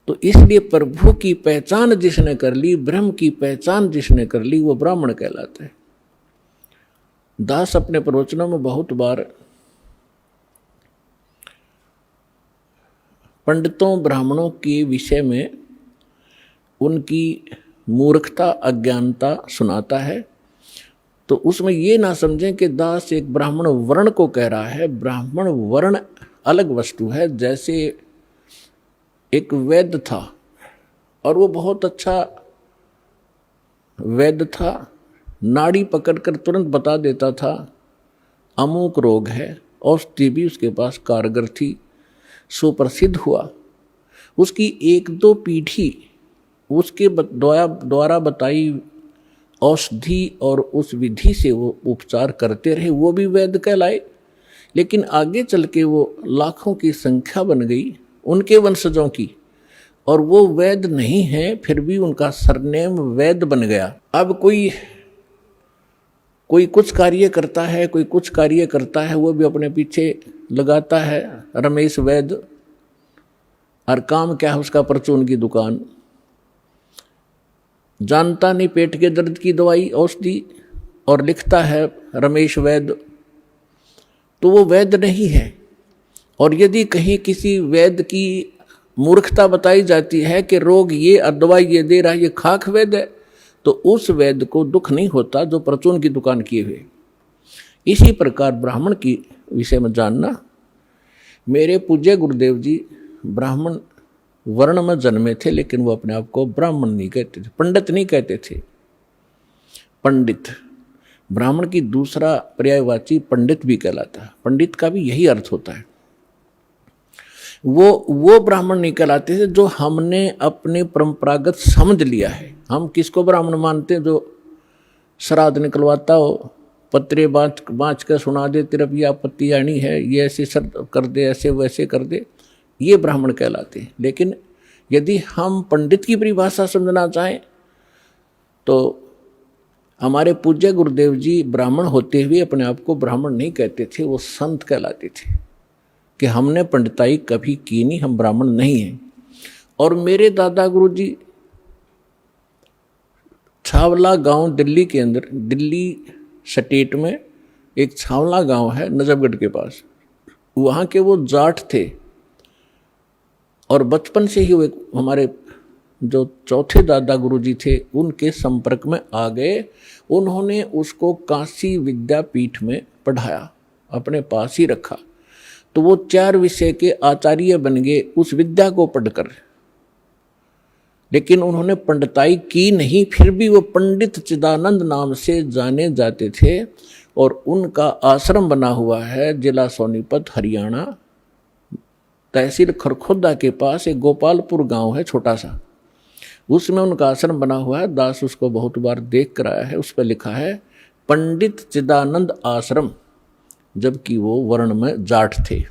तो इसलिए प्रभु की पहचान जिसने कर ली, ब्रह्म की पहचान जिसने कर ली, वो ब्राह्मण कहलाता है। दास अपने प्रवचनों में बहुत बार पंडितों ब्राह्मणों के विषय में उनकी मूर्खता अज्ञानता सुनाता है, तो उसमें ये ना समझें कि दास एक ब्राह्मण वर्ण को कह रहा है। ब्राह्मण वर्ण अलग वस्तु है। जैसे एक वैद्य था और वो बहुत अच्छा वैद्य था, नाड़ी पकड़कर तुरंत बता देता था अमुक रोग है, औषधि भी उसके पास कारगर थी, सुप्रसिद्ध हुआ। उसकी एक दो पीढ़ी उसके द्वारा बताई औषधि और उस विधि से वो उपचार करते रहे, वो भी वैद्य कहलाए। लेकिन आगे चल के वो लाखों की संख्या बन गई उनके वंशजों की, और वो वैद्य नहीं है, फिर भी उनका सरनेम वैद्य बन गया। अब कोई कुछ कार्य करता है, कोई कुछ कार्य करता है, वो भी अपने पीछे लगाता है रमेश वैद्य, और काम क्या है उसका, परचून की दुकान। जानता नहीं पेट के दर्द की दवाई औषधि और लिखता है रमेश वैद्य, तो वो वैद्य नहीं है। और यदि कहीं किसी वैद्य की मूर्खता बताई जाती है कि रोग ये और दवाई ये दे रहा है, ये खाक वैद्य है, तो उस वैद्य को दुख नहीं होता जो परचून की दुकान किए हुए। इसी प्रकार ब्राह्मण की विषय में जानना, मेरे पूज्य गुरुदेव जी ब्राह्मण वर्ण में जन्मे थे, लेकिन वो अपने आप को ब्राह्मण नहीं कहते थे, पंडित नहीं कहते थे। पंडित, ब्राह्मण की दूसरा पर्यायवाची पंडित भी कहलाता है। पंडित का भी यही अर्थ होता है। वो ब्राह्मण नहीं कहलाते थे जो हमने अपने परंपरागत समझ लिया है। हम किसको ब्राह्मण मानते हैं? जो श्राद्ध निकलवाता हो, पत्रे बाँच कर सुना दे, तेरा भी आपत्ति आनी है, ये ऐसे कर दे, ऐसे वैसे कर दे, ये ब्राह्मण कहलाते हैं। लेकिन यदि हम पंडित की परिभाषा समझना चाहें तो हमारे पूज्य गुरुदेव जी ब्राह्मण होते हुए अपने आप को ब्राह्मण नहीं कहते थे, वो संत कहलाते थे कि हमने पंडिताई कभी की नहीं, हम ब्राह्मण नहीं हैं। और मेरे दादा गुरु जी छावला गांव दिल्ली के अंदर, दिल्ली स्टेट में एक छावला गांव है नजफगढ़ के पास, वहाँ के वो जाट थे। और बचपन से ही वो हमारे जो चौथे दादा गुरुजी थे उनके संपर्क में आ गए। उन्होंने उसको काशी विद्यापीठ में पढ़ाया, अपने पास ही रखा, तो वो 4 विषय के आचार्य बन गए उस विद्या को पढ़कर। लेकिन उन्होंने पंडिताई की नहीं, फिर भी वो पंडित चिदानंद नाम से जाने जाते थे। और उनका आश्रम बना हुआ है जिला सोनीपत हरियाणा, तहसील खरखोदा के पास एक गोपालपुर गांव है छोटा सा, उसमें उनका आश्रम बना हुआ है। दास उसको बहुत बार देख कर आया है, उस पर लिखा है पंडित चिदानंद आश्रम, जबकि वो वर्ण में जाट थे।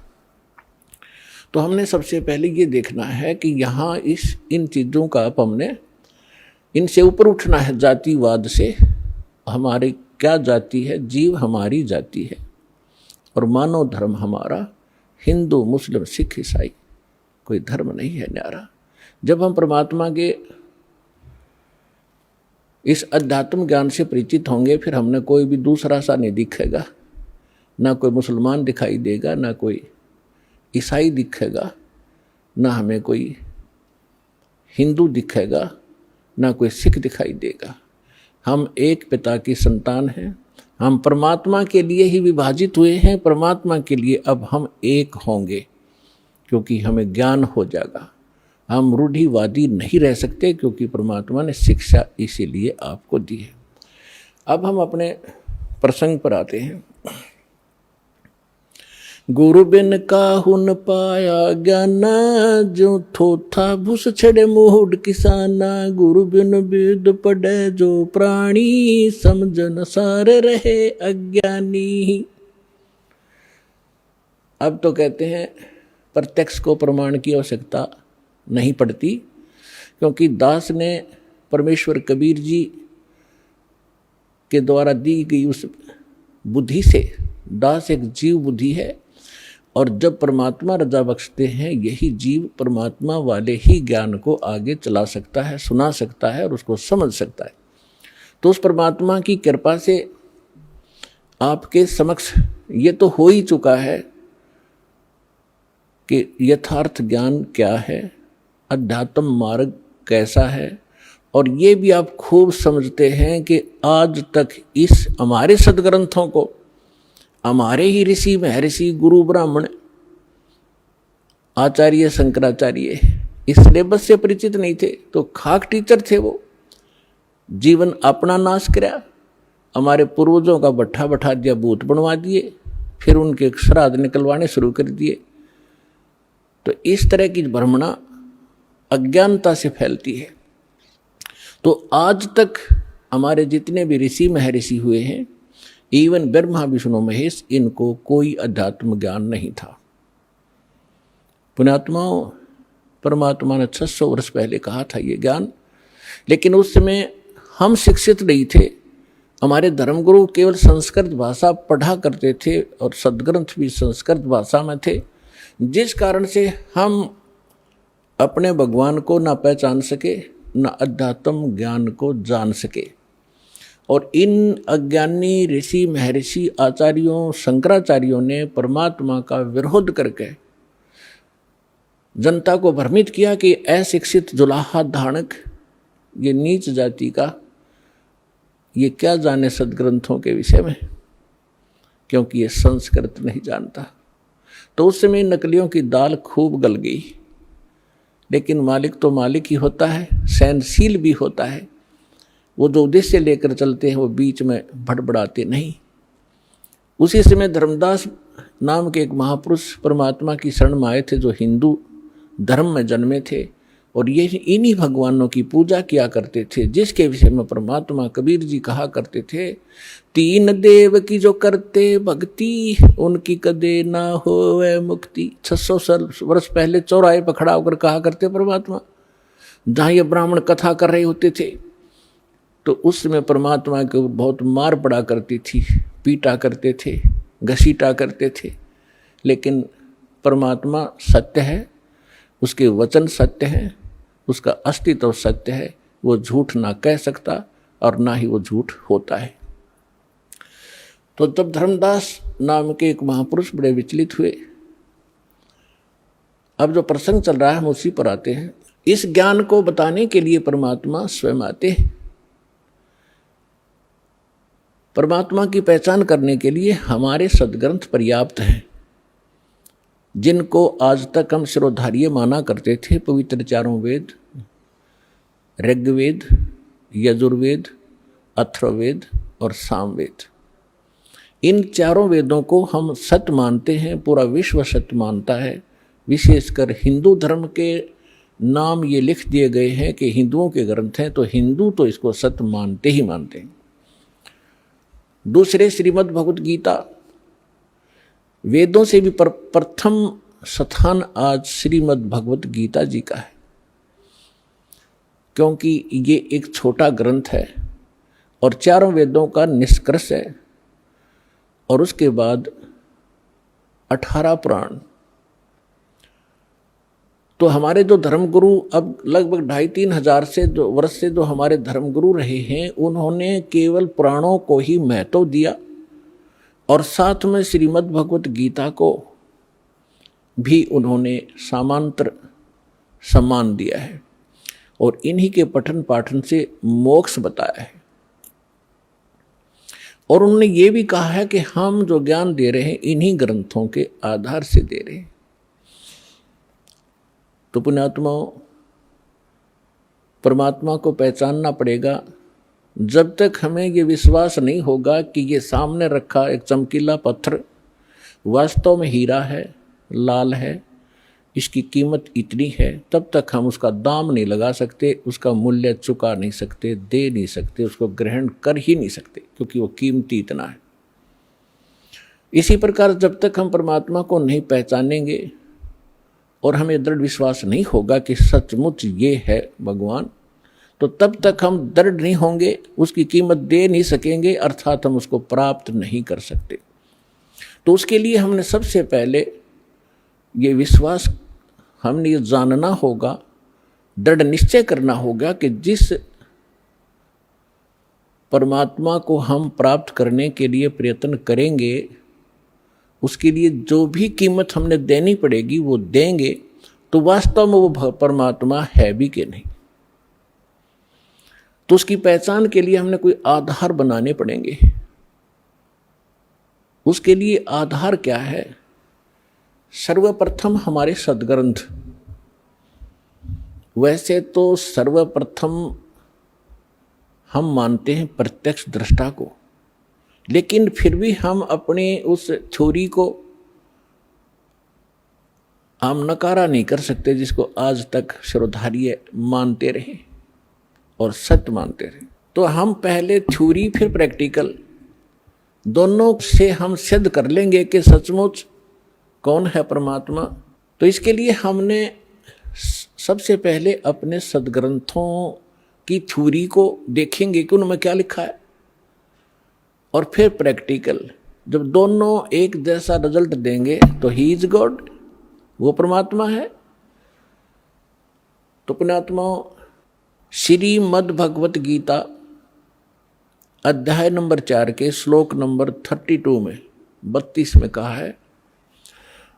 तो हमने सबसे पहले ये देखना है कि यहाँ इन चीज़ों का हमने इनसे ऊपर उठना है, जातिवाद से। हमारी क्या जाति है? जीव हमारी जाति है, और मानव धर्म हमारा हिंदू मुस्लिम सिख ईसाई, कोई धर्म नहीं है न्यारा। जब हम परमात्मा के इस अध्यात्म ज्ञान से परिचित होंगे, फिर हमने कोई भी दूसरा सा नहीं दिखेगा, ना कोई मुसलमान दिखाई देगा, ना कोई ईसाई दिखेगा, ना हमें कोई हिंदू दिखेगा, ना कोई सिख दिखाई देगा। हम एक पिता की संतान हैं, हम परमात्मा के लिए ही विभाजित हुए हैं, परमात्मा के लिए अब हम एक होंगे, क्योंकि हमें ज्ञान हो जाएगा। हम रूढ़िवादी नहीं रह सकते, क्योंकि परमात्मा ने शिक्षा इसीलिए आपको दी है। अब हम अपने प्रसंग पर आते हैं। गुरु बिन काहू न पाया ज्ञाना, जो थोथा भूस छड़े मोहड किसाना। गुरु बिन वेद पढ़े जो प्राणी, समझन सार रहे अज्ञानी। अब तो कहते हैं प्रत्यक्ष को प्रमाण की आवश्यकता नहीं पड़ती, क्योंकि दास ने परमेश्वर कबीर जी के द्वारा दी गई उस बुद्धि से, दास एक जीव बुद्धि है, और जब परमात्मा रजा बख्शते हैं, यही जीव परमात्मा वाले ही ज्ञान को आगे चला सकता है, सुना सकता है और उसको समझ सकता है। तो उस परमात्मा की कृपा से आपके समक्ष ये तो हो ही चुका है कि यथार्थ ज्ञान क्या है, अध्यात्म मार्ग कैसा है, और ये भी आप खूब समझते हैं कि आज तक इस हमारे सदग्रंथों को हमारे ही ऋषि महर्षि गुरु ब्राह्मण आचार्य शंकराचार्य इस सिलेबस से परिचित नहीं थे, तो खाक टीचर थे वो। जीवन अपना नाश कराया, हमारे पूर्वजों का भट्ठा बैठा दिया, भूत बनवा दिए, फिर उनके श्राद्ध निकलवाने शुरू कर दिए। तो इस तरह की भ्रमणा अज्ञानता से फैलती है। तो आज तक हमारे जितने भी ऋषि महर्षि हुए हैं, इवन ब्रह्मा विष्णु महेश, इनको कोई अध्यात्म ज्ञान नहीं था। पुण्यात्माओं, परमात्मा ने 600 वर्ष पहले कहा था ये ज्ञान, लेकिन उस समय हम शिक्षित नहीं थे। हमारे धर्मगुरु केवल संस्कृत भाषा पढ़ा करते थे और सदग्रंथ भी संस्कृत भाषा में थे, जिस कारण से हम अपने भगवान को ना पहचान सके, ना अध्यात्म ज्ञान को जान सके। और इन अज्ञानी ऋषि महर्षि आचार्यों शंकराचार्यों ने परमात्मा का विरोध करके जनता को भ्रमित किया कि अशिक्षित जुलाहा धानक, ये नीच जाति का, ये क्या जाने सदग्रंथों के विषय में, क्योंकि ये संस्कृत नहीं जानता। तो उस समय नकलियों की दाल खूब गल गई। लेकिन मालिक तो मालिक ही होता है, सहनशील भी होता है। वो जो उद्देश्य लेकर चलते हैं वो बीच में भड़बड़ाते नहीं। उसी समय धर्मदास नाम के एक महापुरुष परमात्मा की शरण में आए थे, जो हिंदू धर्म में जन्मे थे और ये इन्हीं भगवानों की पूजा किया करते थे, जिसके विषय में परमात्मा कबीर जी कहा करते थे, तीन देव की जो करते भक्ति उनकी कदे ना होवे मुक्ति। 600 वर्ष पहले चौराहे पर खड़ा होकर कहा करते परमात्मा, जहाँ ये ब्राह्मण कथा कर रहे होते थे। तो उस समय परमात्मा को बहुत मार पड़ा करती थी, पीटा करते थे, घसीटा करते थे। लेकिन परमात्मा सत्य है, उसके वचन सत्य हैं, उसका अस्तित्व सत्य है, वो झूठ ना कह सकता और ना ही वो झूठ होता है। तो जब धर्मदास नाम के एक महापुरुष बड़े विचलित हुए, अब जो प्रसंग चल रहा है हम उसी पर आते हैं। इस ज्ञान को बताने के लिए परमात्मा स्वयं आते हैं। परमात्मा की पहचान करने के लिए हमारे सदग्रंथ पर्याप्त हैं, जिनको आज तक हम शिरोधार्य माना करते थे। पवित्र चारों वेद, ऋग्वेद, यजुर्वेद, अथर्ववेद और सामवेद, इन चारों वेदों को हम सत्य मानते हैं, पूरा विश्व सत्य मानता है। विशेषकर हिंदू धर्म के नाम ये लिख दिए गए हैं कि हिंदुओं के ग्रंथ हैं, तो हिंदू तो इसको सत्य मानते ही मानते हैं। दूसरे श्रीमद् भगवत गीता, वेदों से भी प्रथम स्थान आज श्रीमद् भगवत गीता जी का है, क्योंकि ये एक छोटा ग्रंथ है और चारों वेदों का निष्कर्ष है। और उसके बाद 18 पुराण। तो हमारे जो धर्मगुरु अब लगभग 2,500-3 हजार से जो वर्ष से जो हमारे धर्मगुरु रहे हैं, उन्होंने केवल पुराणों को ही महत्व दिया और साथ में श्रीमद् भगवत गीता को भी उन्होंने समांतर सम्मान दिया है और इन्हीं के पठन पाठन से मोक्ष बताया है। और उन्होंने ये भी कहा है कि हम जो ज्ञान दे रहे हैं इन्हीं ग्रंथों के आधार से दे रहे हैं। तो पुण्यात्माओं, परमात्मा को पहचानना पड़ेगा। जब तक हमें ये विश्वास नहीं होगा कि ये सामने रखा एक चमकीला पत्थर वास्तव में हीरा है, लाल है, इसकी कीमत इतनी है, तब तक हम उसका दाम नहीं लगा सकते, उसका मूल्य चुका नहीं सकते, दे नहीं सकते, उसको ग्रहण कर ही नहीं सकते, क्योंकि वो कीमती इतना है। इसी प्रकार जब तक हम परमात्मा को नहीं पहचानेंगे और हमें दृढ़ विश्वास नहीं होगा कि सचमुच ये है भगवान, तो तब तक हम दृढ़ नहीं होंगे, उसकी कीमत दे नहीं सकेंगे, अर्थात हम उसको प्राप्त नहीं कर सकते। तो उसके लिए हमने सबसे पहले ये विश्वास, हमने ये जानना होगा, दृढ़ निश्चय करना होगा कि जिस परमात्मा को हम प्राप्त करने के लिए प्रयत्न करेंगे, उसके लिए जो भी कीमत हमने देनी पड़ेगी वो देंगे, तो वास्तव में वो परमात्मा है भी कि नहीं। तो उसकी पहचान के लिए हमने कोई आधार बनाने पड़ेंगे। उसके लिए आधार क्या है? सर्वप्रथम हमारे सद्ग्रंथ। वैसे तो सर्वप्रथम हम मानते हैं प्रत्यक्ष दृष्टा को, लेकिन फिर भी हम अपने उस थ्योरी को हम नकारा नहीं कर सकते, जिसको आज तक श्रोधार्य मानते रहे और सत्य मानते रहे। तो हम पहले थ्योरी फिर प्रैक्टिकल, दोनों से हम सिद्ध कर लेंगे कि सचमुच कौन है परमात्मा। तो इसके लिए हमने सबसे पहले अपने सद्ग्रंथों की थ्योरी को देखेंगे कि उनमें क्या लिखा है, और फिर प्रैक्टिकल। जब दोनों एक जैसा रिजल्ट देंगे तो ही इज गॉड, वो परमात्मा है। तो पुण्यात्मा, श्रीमद् भगवत गीता अध्याय नंबर 4 के श्लोक नंबर 32 में 32 में कहा है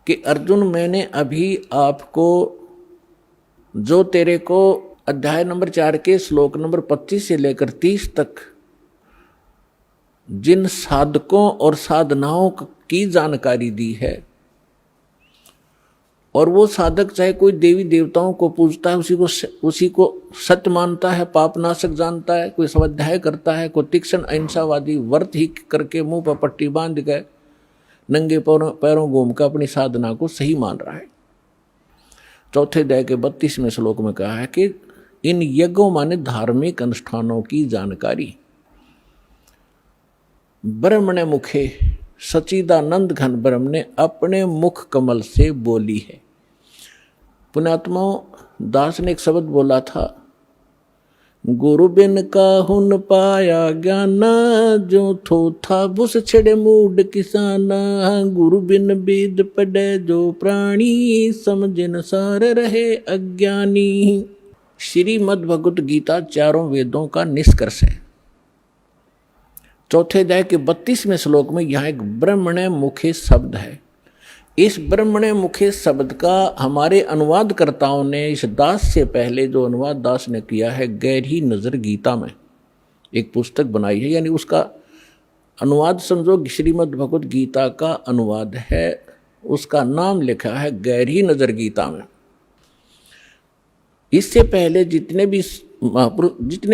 कि अर्जुन, मैंने अभी आपको जो तेरे को अध्याय नंबर 4 के श्लोक नंबर 25 से लेकर 30 तक जिन साधकों और साधनाओं की जानकारी दी है, और वो साधक चाहे कोई देवी देवताओं को पूजता है, उसी को सत्य मानता है, पापनाशक जानता है, कोई स्वाध्याय करता है, कोई तीक्ष्ण अहिंसावादी व्रत ही करके मुंह पर पट्टी बांध गए नंगे पैरों घूम कर अपनी साधना को सही मान रहा है। चौथे अध्याय के 32वें श्लोक में कहा है कि इन यज्ञों माने धार्मिक अनुष्ठानों की जानकारी ब्रह्मणे मुखे सच्चिदानंद घन ब्रह्म ने अपने मुख कमल से बोली है। पुण्यात्माओं, दास ने एक शब्द बोला था, गुरु बिन काहुन पाया ज्ञाना, जो थो था बुस छिड़े मूड किसाना, गुरु बिन वेद पढ़े जो प्राणी, समझन सार रहे अज्ञानी। श्रीमद् भगवत गीता चारों वेदों का निष्कर्ष है। चौथे अध्याय के 32वें श्लोक में यहाँ एक ब्रह्मणे मुखे शब्द है। इस ब्रह्मणे मुखे शब्द का हमारे अनुवादकर्ताओं ने इस दास से पहले जो अनुवाद दास ने किया है, गहरी नजर गीता में एक पुस्तक बनाई है, यानी उसका अनुवाद समझो श्रीमद् भगवत गीता का अनुवाद है। उसका नाम लिखा है गहरी नजर गीता में। इससे पहले जितने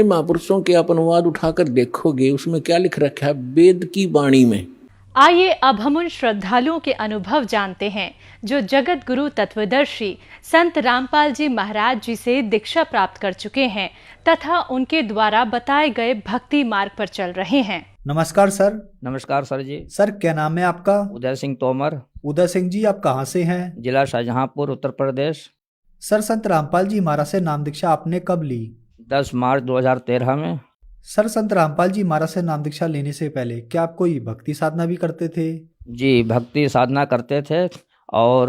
महापुरुषों के आप अनुवाद उठाकर देखोगे, उसमें क्या लिख रखा है वेद की वाणी में। आइए अब हम उन श्रद्धालुओं के अनुभव जानते हैं जो जगत गुरु तत्वदर्शी संत रामपाल जी महाराज जी से दीक्षा प्राप्त कर चुके हैं तथा उनके द्वारा बताए गए भक्ति मार्ग पर चल रहे हैं। नमस्कार सर। नमस्कार सर जी। सर, क्या नाम है आपका? उदय सिंह तोमर। उदय सिंह जी, आप कहाँ से हैं? जिला शाहजहांपुर, उत्तर प्रदेश। सर, संत रामपाल जी महाराज से नाम दीक्षा आपने कब ली? 10 मार्च 2013 में। सर, संत रामपाल जी महाराज से नाम दीक्षा लेने से पहले क्या आप कोई भक्ति साधना भी करते थे? जी, भक्ति साधना करते थे, और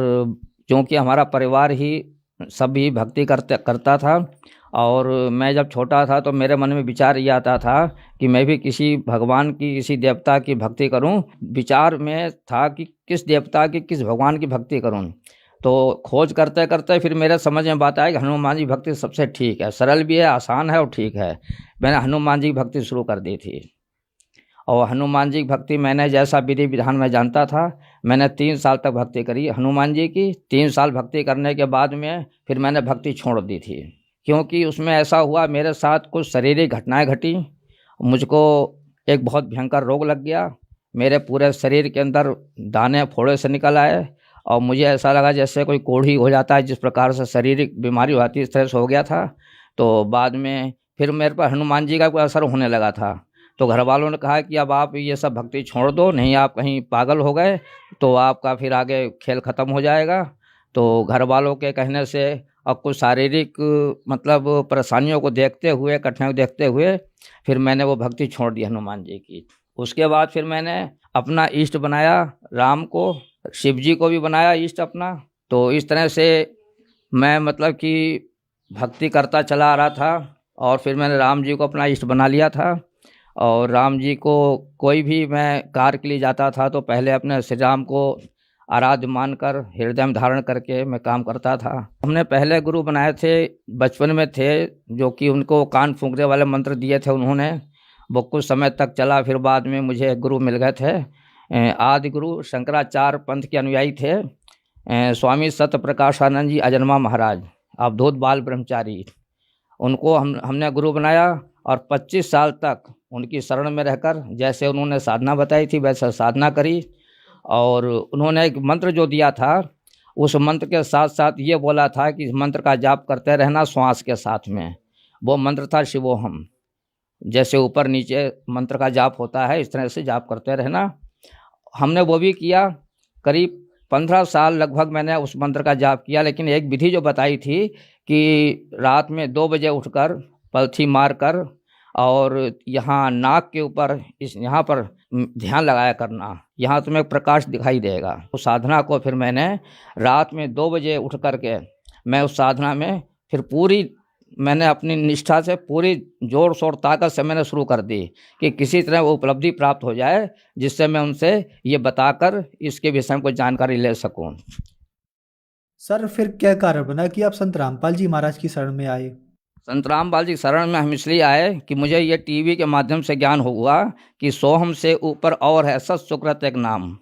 क्योंकि हमारा परिवार ही सभी भक्ति करता था, और मैं जब छोटा था तो मेरे मन में विचार ये आता था कि मैं भी किसी भगवान की, किसी देवता की भक्ति करूं। विचार में था कि किस देवता की, किस भगवान की भक्ति करूं। तो खोज करते करते फिर मेरे समझ में बात आई कि हनुमान जी भक्ति सबसे ठीक है, सरल भी है, आसान है और ठीक है। मैंने हनुमान जी की भक्ति शुरू कर दी थी, और हनुमान जी की भक्ति मैंने जैसा विधि विधान में जानता था, मैंने 3 साल तक भक्ति करी हनुमान जी की। 3 साल भक्ति करने के बाद में फिर मैंने भक्ति छोड़ दी थी, क्योंकि उसमें ऐसा हुआ मेरे साथ कुछ शारीरिक घटनाएं घटी। मुझको एक बहुत भयंकर रोग लग गया, मेरे पूरे शरीर के अंदर दाने फोड़े से निकल आए, और मुझे ऐसा लगा जैसे कोई कोढ़ी हो जाता है, जिस प्रकार से शारीरिक बीमारी होती है, इस तरह से हो गया था। तो बाद में फिर मेरे पर हनुमान जी का कोई असर होने लगा था। तो घर वालों ने कहा कि अब आप ये सब भक्ति छोड़ दो, नहीं आप कहीं पागल हो गए तो आपका फिर आगे खेल ख़त्म हो जाएगा। तो घर वालों के कहने से और कुछ शारीरिक मतलब परेशानियों को देखते हुए, कठिनाई को देखते हुए, फिर मैंने वो भक्ति छोड़ दी हनुमान जी की। उसके बाद फिर मैंने अपना इष्ट बनाया राम को, शिव जी को भी बनाया इष्ट अपना। तो इस तरह से मैं मतलब कि भक्ति करता चला आ रहा था, और फिर मैंने राम जी को अपना इष्ट बना लिया था। और राम जी को कोई भी मैं कार्य के लिए जाता था तो पहले अपने श्री राम को आराध्य मानकर हृदय में धारण करके मैं काम करता था। हमने पहले गुरु बनाए थे, बचपन में थे, जो कि उनको कान फूंकने वाले मंत्र दिए थे उन्होंने। वो कुछ समय तक चला, फिर बाद में मुझे गुरु मिल गए थे। आदि गुरु शंकराचार्य पंथ के अनुयायी थे, स्वामी सत्य प्रकाशानंद जी अजन्मा महाराज, अवधूत बाल ब्रह्मचारी। उनको हमने गुरु बनाया और 25 साल तक उनकी शरण में रहकर जैसे उन्होंने साधना बताई थी वैसे साधना करी। और उन्होंने एक मंत्र जो दिया था, उस मंत्र के साथ साथ ये बोला था कि इस मंत्र का जाप करते रहना श्वास के साथ में। वो मंत्र था शिवोहम। जैसे ऊपर नीचे मंत्र का जाप होता है, इस तरह से जाप करते रहना। हमने वो भी किया। करीब 15 साल लगभग मैंने उस मंत्र का जाप किया। लेकिन एक विधि जो बताई थी कि रात में 2 बजे उठकर पलथी मारकर और यहाँ नाक के ऊपर यहाँ पर ध्यान लगाया करना, यहाँ तुम्हें प्रकाश दिखाई देगा। उस साधना को फिर मैंने रात में 2 बजे उठ करके मैं उस साधना में फिर मैंने अपनी निष्ठा से पूरी जोर शोर ताकत से मैंने शुरू कर दी कि किसी तरह वो उपलब्धि प्राप्त हो जाए, जिससे मैं उनसे ये बताकर इसके विषय में कुछ जानकारी ले सकूं। सर फिर क्या कारण बना कि आप संत रामपाल जी महाराज की शरण में आए? संत रामपाल जी शरण में हम इसलिए आए कि मुझे ये टीवी के माध्यम से ज्ञान हुआ कि सोहम से ऊपर और है सत सुकृत एक नाम।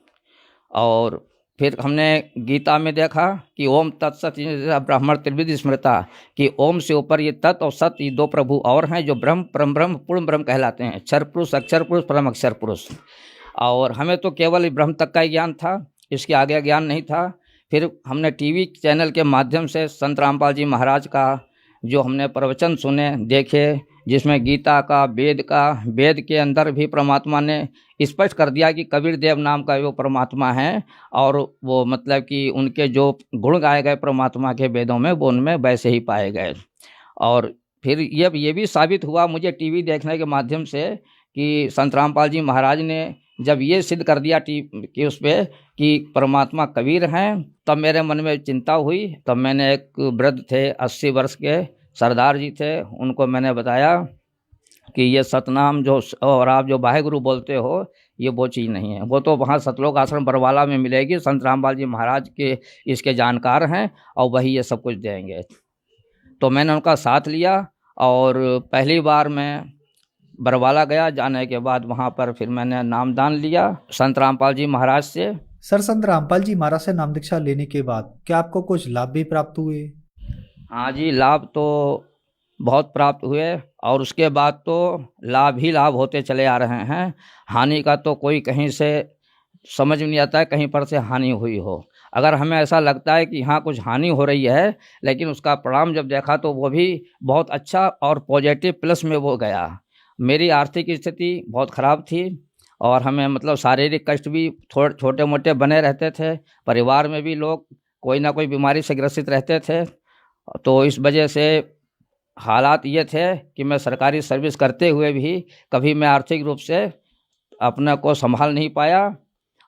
और फिर हमने गीता में देखा कि ओम तत्सत ब्राह्मण त्रिविध स्मृता, कि ओम से ऊपर ये तत् और सत, ये 2 प्रभु और हैं जो ब्रह्म, परम ब्रह्म, पूर्ण ब्रह्म कहलाते हैं। क्षर पुरुष, अक्षर पुरुष, परम अक्षर पुरुष। और हमें तो केवल ब्रह्म तक का ही ज्ञान था, इसके आगे ज्ञान नहीं था। फिर हमने टीवी चैनल के माध्यम से संत रामपाल जी महाराज का जो हमने प्रवचन सुने, देखे, जिसमें गीता का, वेद के अंदर भी परमात्मा ने स्पष्ट कर दिया कि कबीर देव नाम का वो परमात्मा है। और वो मतलब कि उनके जो गुण गाए गए परमात्मा के वेदों में, वो उनमें वैसे ही पाए गए। और फिर ये भी साबित हुआ मुझे टीवी देखने के माध्यम से कि संत रामपाल जी महाराज ने जब ये सिद्ध कर दिया कि उस पर कि परमात्मा कबीर हैं, तब मेरे मन में चिंता हुई। तब मैंने एक वृद्ध थे, 80 वर्ष के सरदार जी थे, उनको मैंने बताया कि ये सतनाम जो और आप जो वाहेगुरु बोलते हो, ये वो चीज़ नहीं है। वो तो वहाँ सतलोक आश्रम बरवाला में मिलेगी, संत रामपाल जी महाराज के इसके जानकार हैं और वही ये सब कुछ देंगे। तो मैंने उनका साथ लिया और पहली बार मैं बरवाला गया। जाने के बाद वहाँ पर फिर मैंने नामदान लिया संत रामपाल जी महाराज से। सर संत रामपाल जी महाराज से नाम दीक्षा लेने के बाद क्या आपको कुछ लाभ भी प्राप्त हुए? हाँ जी, लाभ तो बहुत प्राप्त हुए और उसके बाद तो लाभ ही लाभ होते चले आ रहे हैं। हानि का तो कोई कहीं से समझ नहीं आता है, कहीं पर से हानि हुई हो। अगर हमें ऐसा लगता है कि हाँ कुछ हानि हो रही है, लेकिन उसका परिणाम जब देखा तो वो भी बहुत अच्छा और पॉजिटिव प्लस में वो गया। मेरी आर्थिक स्थिति बहुत ख़राब थी और हमें मतलब शारीरिक कष्ट भी थोड़े छोटे मोटे बने रहते थे। परिवार में भी लोग कोई ना कोई बीमारी से ग्रसित रहते थे। तो इस वजह से हालात ये थे कि मैं सरकारी सर्विस करते हुए भी कभी मैं आर्थिक रूप से अपने को संभाल नहीं पाया।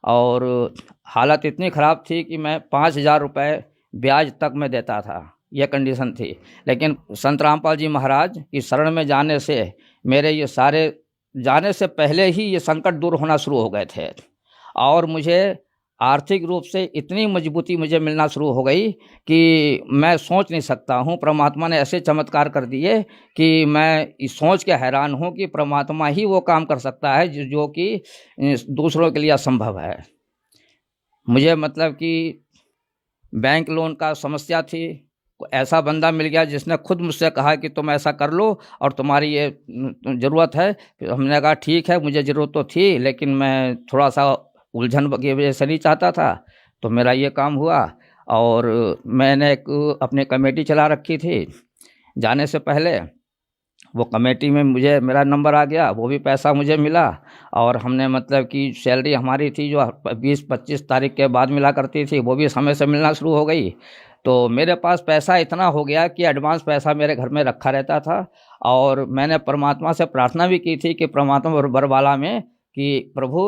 और हालत इतनी ख़राब थी कि मैं 5,000 रुपये ब्याज तक मैं देता था, यह कंडीशन थी। लेकिन संत रामपाल जी महाराज की शरण में जाने से मेरे ये सारे जाने से पहले ही ये संकट दूर होना शुरू हो गए थे और मुझे आर्थिक रूप से इतनी मजबूती मुझे मिलना शुरू हो गई कि मैं सोच नहीं सकता हूँ। परमात्मा ने ऐसे चमत्कार कर दिए कि मैं इस सोच के हैरान हूँ कि परमात्मा ही वो काम कर सकता है जो कि दूसरों के लिए असंभव है। मुझे मतलब कि बैंक लोन का समस्या थी, ऐसा बंदा मिल गया जिसने खुद मुझसे कहा कि तुम ऐसा कर लो और तुम्हारी ये ज़रूरत है। फिर हमने कहा ठीक है, मुझे ज़रूरत तो थी लेकिन मैं थोड़ा सा उलझन की वजह से नहीं चाहता था। तो मेरा ये काम हुआ और मैंने एक अपनी कमेटी चला रखी थी। जाने से पहले वो कमेटी में मुझे मेरा नंबर आ गया, वो भी पैसा मुझे मिला और हमने मतलब कि सैलरी हमारी थी जो 20-25 तारीख के बाद मिला करती थी, वो भी समय से मिलना शुरू हो गई। तो मेरे पास पैसा इतना हो गया कि एडवांस पैसा मेरे घर में रखा रहता था। और मैंने परमात्मा से प्रार्थना भी की थी कि परमात्मा बरवाला में कि प्रभु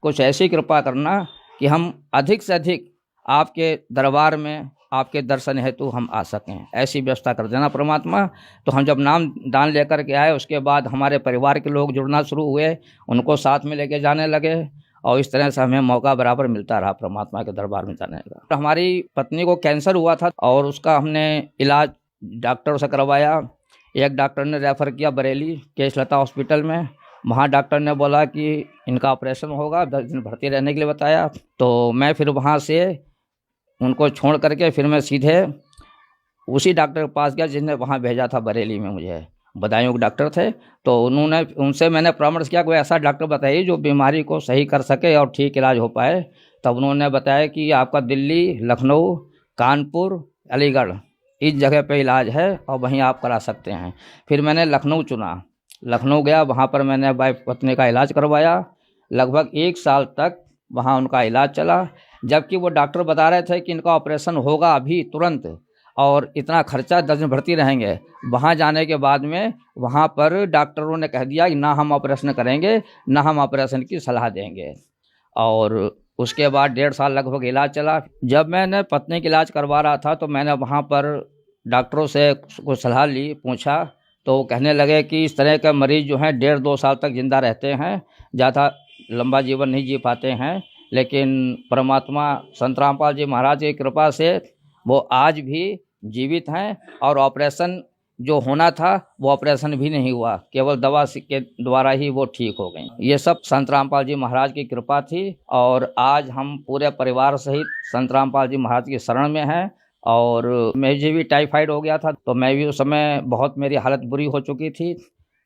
कुछ ऐसी कृपा करना कि हम अधिक से अधिक आपके दरबार में आपके दर्शन हेतु हम आ सकें, ऐसी व्यवस्था कर देना परमात्मा। तो हम जब नाम दान लेकर के आए उसके बाद हमारे परिवार के लोग जुड़ना शुरू हुए, उनको साथ में लेके जाने लगे और इस तरह से हमें मौका बराबर मिलता रहा परमात्मा के दरबार में जाने का। हमारी पत्नी को कैंसर हुआ था और उसका हमने इलाज डॉक्टर से करवाया। एक डॉक्टर ने रेफ़र किया बरेली केशलता हॉस्पिटल में। वहाँ डॉक्टर ने बोला कि इनका ऑपरेशन होगा, 10 दिन भर्ती रहने के लिए बताया। तो मैं फिर वहाँ से उनको छोड़ करके फिर मैं सीधे उसी डॉक्टर के पास गया जिसने वहाँ भेजा था बरेली में मुझे। बदायूं के डॉक्टर थे, तो उनसे मैंने परामर्श किया कोई ऐसा डॉक्टर बताइए जो बीमारी को सही कर सके और ठीक इलाज हो पाए। तब उन्होंने बताया कि आपका दिल्ली, लखनऊ, कानपुर, अलीगढ़ इस जगह पे इलाज है और वहीं आप करा सकते हैं। फिर मैंने लखनऊ चुना। लखनऊ गया, वहाँ पर मैंने वाइफ पत्नी का इलाज करवाया। लगभग 1 साल तक वहाँ उनका इलाज चला, जबकि वो डॉक्टर बता रहे थे कि इनका ऑपरेशन होगा अभी तुरंत और इतना खर्चा, 10 दिन भर्ती रहेंगे। वहाँ जाने के बाद में वहाँ पर डॉक्टरों ने कह दिया कि ना हम ऑपरेशन करेंगे, ना हम ऑपरेशन की सलाह देंगे। और उसके बाद 1.5 साल लगभग इलाज चला। जब मैंने पत्नी का इलाज करवा रहा था तो मैंने वहाँ पर डॉक्टरों से कुछ सलाह ली, पूछा, तो वो कहने लगे कि इस तरह के मरीज़ जो हैं 1.5-2 साल तक ज़िंदा रहते हैं, ज़्यादा लंबा जीवन नहीं जी पाते हैं। लेकिन परमात्मा संत रामपाल जी महाराज की कृपा से वो आज भी जीवित हैं और ऑपरेशन जो होना था वो ऑपरेशन भी नहीं हुआ, केवल दवा के द्वारा ही वो ठीक हो गई। ये सब संत रामपाल जी महाराज की कृपा थी और आज हम पूरे परिवार सहित संत रामपाल जी महाराज की शरण में हैं। और मुझे भी टाइफाइड हो गया था, तो मैं भी उस समय बहुत मेरी हालत बुरी हो चुकी थी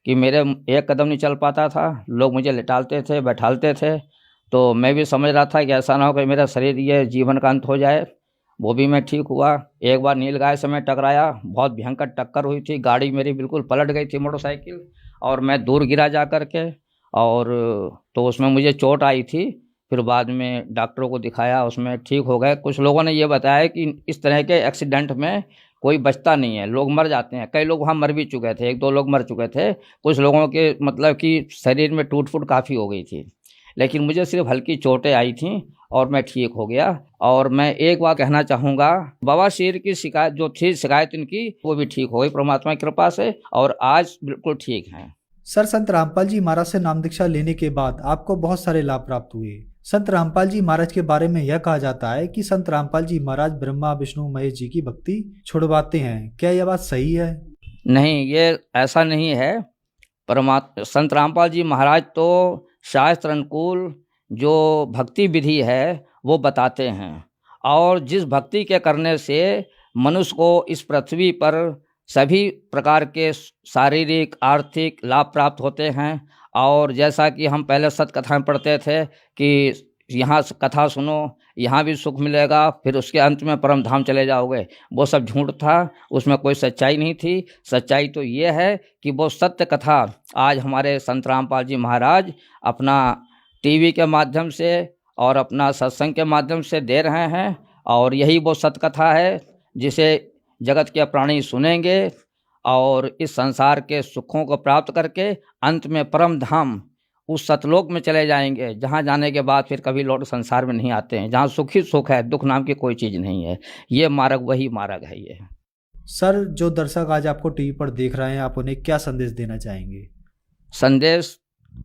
कि मेरे एक कदम नहीं चल पाता था, लोग मुझे लिटालते थे, बैठालते थे। तो मैं भी समझ रहा था कि ऐसा ना हो कि मेरा शरीर ये जीवन का अंत हो जाए। वो भी मैं ठीक हुआ। एक बार नीलगाय से मैं टकराया, बहुत भयंकर टक्कर हुई थी, गाड़ी मेरी बिल्कुल पलट गई थी मोटरसाइकिल, और मैं दूर गिरा जा कर के, और तो उसमें मुझे चोट आई थी। फिर बाद में डॉक्टरों को दिखाया, उसमें ठीक हो गए। कुछ लोगों ने ये बताया कि इस तरह के एक्सीडेंट में कोई बचता नहीं है, लोग मर जाते हैं। कई लोग वहाँ मर भी चुके थे, 1-2 लोग मर चुके थे। कुछ लोगों के मतलब कि शरीर में टूट फूट काफ़ी हो गई थी, लेकिन मुझे सिर्फ हल्की चोटें आई थीं और मैं ठीक हो गया। और मैं एक बात कहना चाहूँगा, बवासीर की शिकायत जो थी, शिकायत इनकी, वो भी ठीक हो गई परमात्मा की कृपा से, और आज बिल्कुल ठीक हैं। सर, संत रामपाल जी महाराज से नाम दीक्षा लेने के बाद आपको बहुत सारे लाभ प्राप्त हुए। संत रामपाल जी महाराज के बारे में यह कहा जाता है कि संत रामपाल जी महाराज ब्रह्मा विष्णु महेश जी की भक्ति छुड़वाते हैं, क्या यह बात सही है? नहीं, ये ऐसा नहीं है। संत रामपाल जी महाराज तो शास्त्र अनुकूल जो भक्ति विधि है वो बताते हैं, और जिस भक्ति के करने से मनुष्य को इस पृथ्वी पर सभी प्रकार के शारीरिक आर्थिक लाभ प्राप्त होते हैं। और जैसा कि हम पहले सतकथा में पढ़ते थे कि यहाँ कथा सुनो, यहाँ भी सुख मिलेगा, फिर उसके अंत में परम धाम चले जाओगे, वो सब झूठ था, उसमें कोई सच्चाई नहीं थी। सच्चाई तो ये है कि वो सत्य कथा आज हमारे संत रामपाल जी महाराज अपना टीवी के माध्यम से और अपना सत्संग के माध्यम से दे रहे हैं, और यही वो सत्य कथा है जिसे जगत के प्राणी सुनेंगे और इस संसार के सुखों को प्राप्त करके अंत में परम धाम उस सतलोक में चले जाएंगे, जहाँ जाने के बाद फिर कभी लौट संसार में नहीं आते हैं, जहाँ सुख ही सुख है, दुख नाम की कोई चीज़ नहीं है। ये मार्ग वही मार्ग है। ये सर, जो दर्शक आज आपको टीवी पर देख रहे हैं, आप उन्हें क्या संदेश देना चाहेंगे? संदेश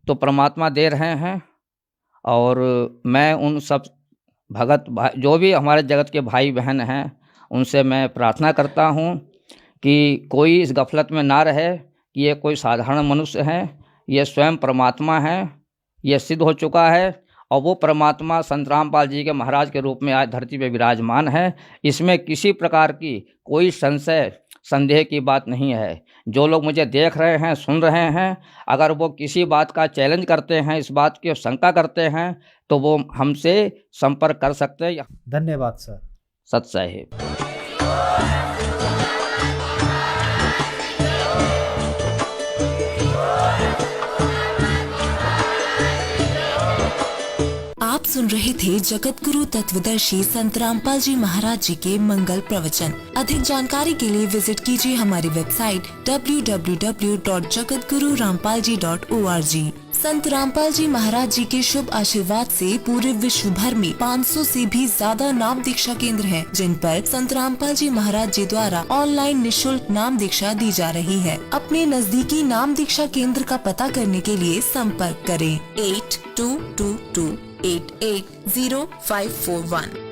तो परमात्मा दे रहे हैं, और मैं उन सब भगत जो भी हमारे जगत के भाई बहन हैं उनसे मैं प्रार्थना करता हूँ कि कोई इस गफलत में ना रहे कि ये कोई साधारण मनुष्य हैं, ये स्वयं परमात्मा हैं, ये सिद्ध हो चुका है। और वो परमात्मा संत रामपाल जी के महाराज के रूप में आज धरती पे विराजमान है। इसमें किसी प्रकार की कोई संशय संदेह की बात नहीं है। जो लोग मुझे देख रहे हैं, सुन रहे हैं, अगर वो किसी बात का चैलेंज करते हैं, इस बात की शंका करते हैं, तो वो हमसे संपर्क कर सकते हैं। धन्यवाद सर। सत साहिब। आप सुन रहे थे जगत गुरु तत्वदर्शी संत रामपाल जी महाराज जी के मंगल प्रवचन। अधिक जानकारी के लिए विजिट कीजिए हमारी वेबसाइट www.jagatgururampalji.org। संत रामपाल जी महाराज जी के शुभ आशीर्वाद से पूरे विश्व भर में 500 से भी ज्यादा नाम दीक्षा केंद्र हैं, जिन पर संत रामपाल जी महाराज जी द्वारा ऑनलाइन निशुल्क नाम दीक्षा दी जा रही है। अपने नजदीकी नाम दीक्षा केंद्र का पता करने के लिए संपर्क करें 8222880541।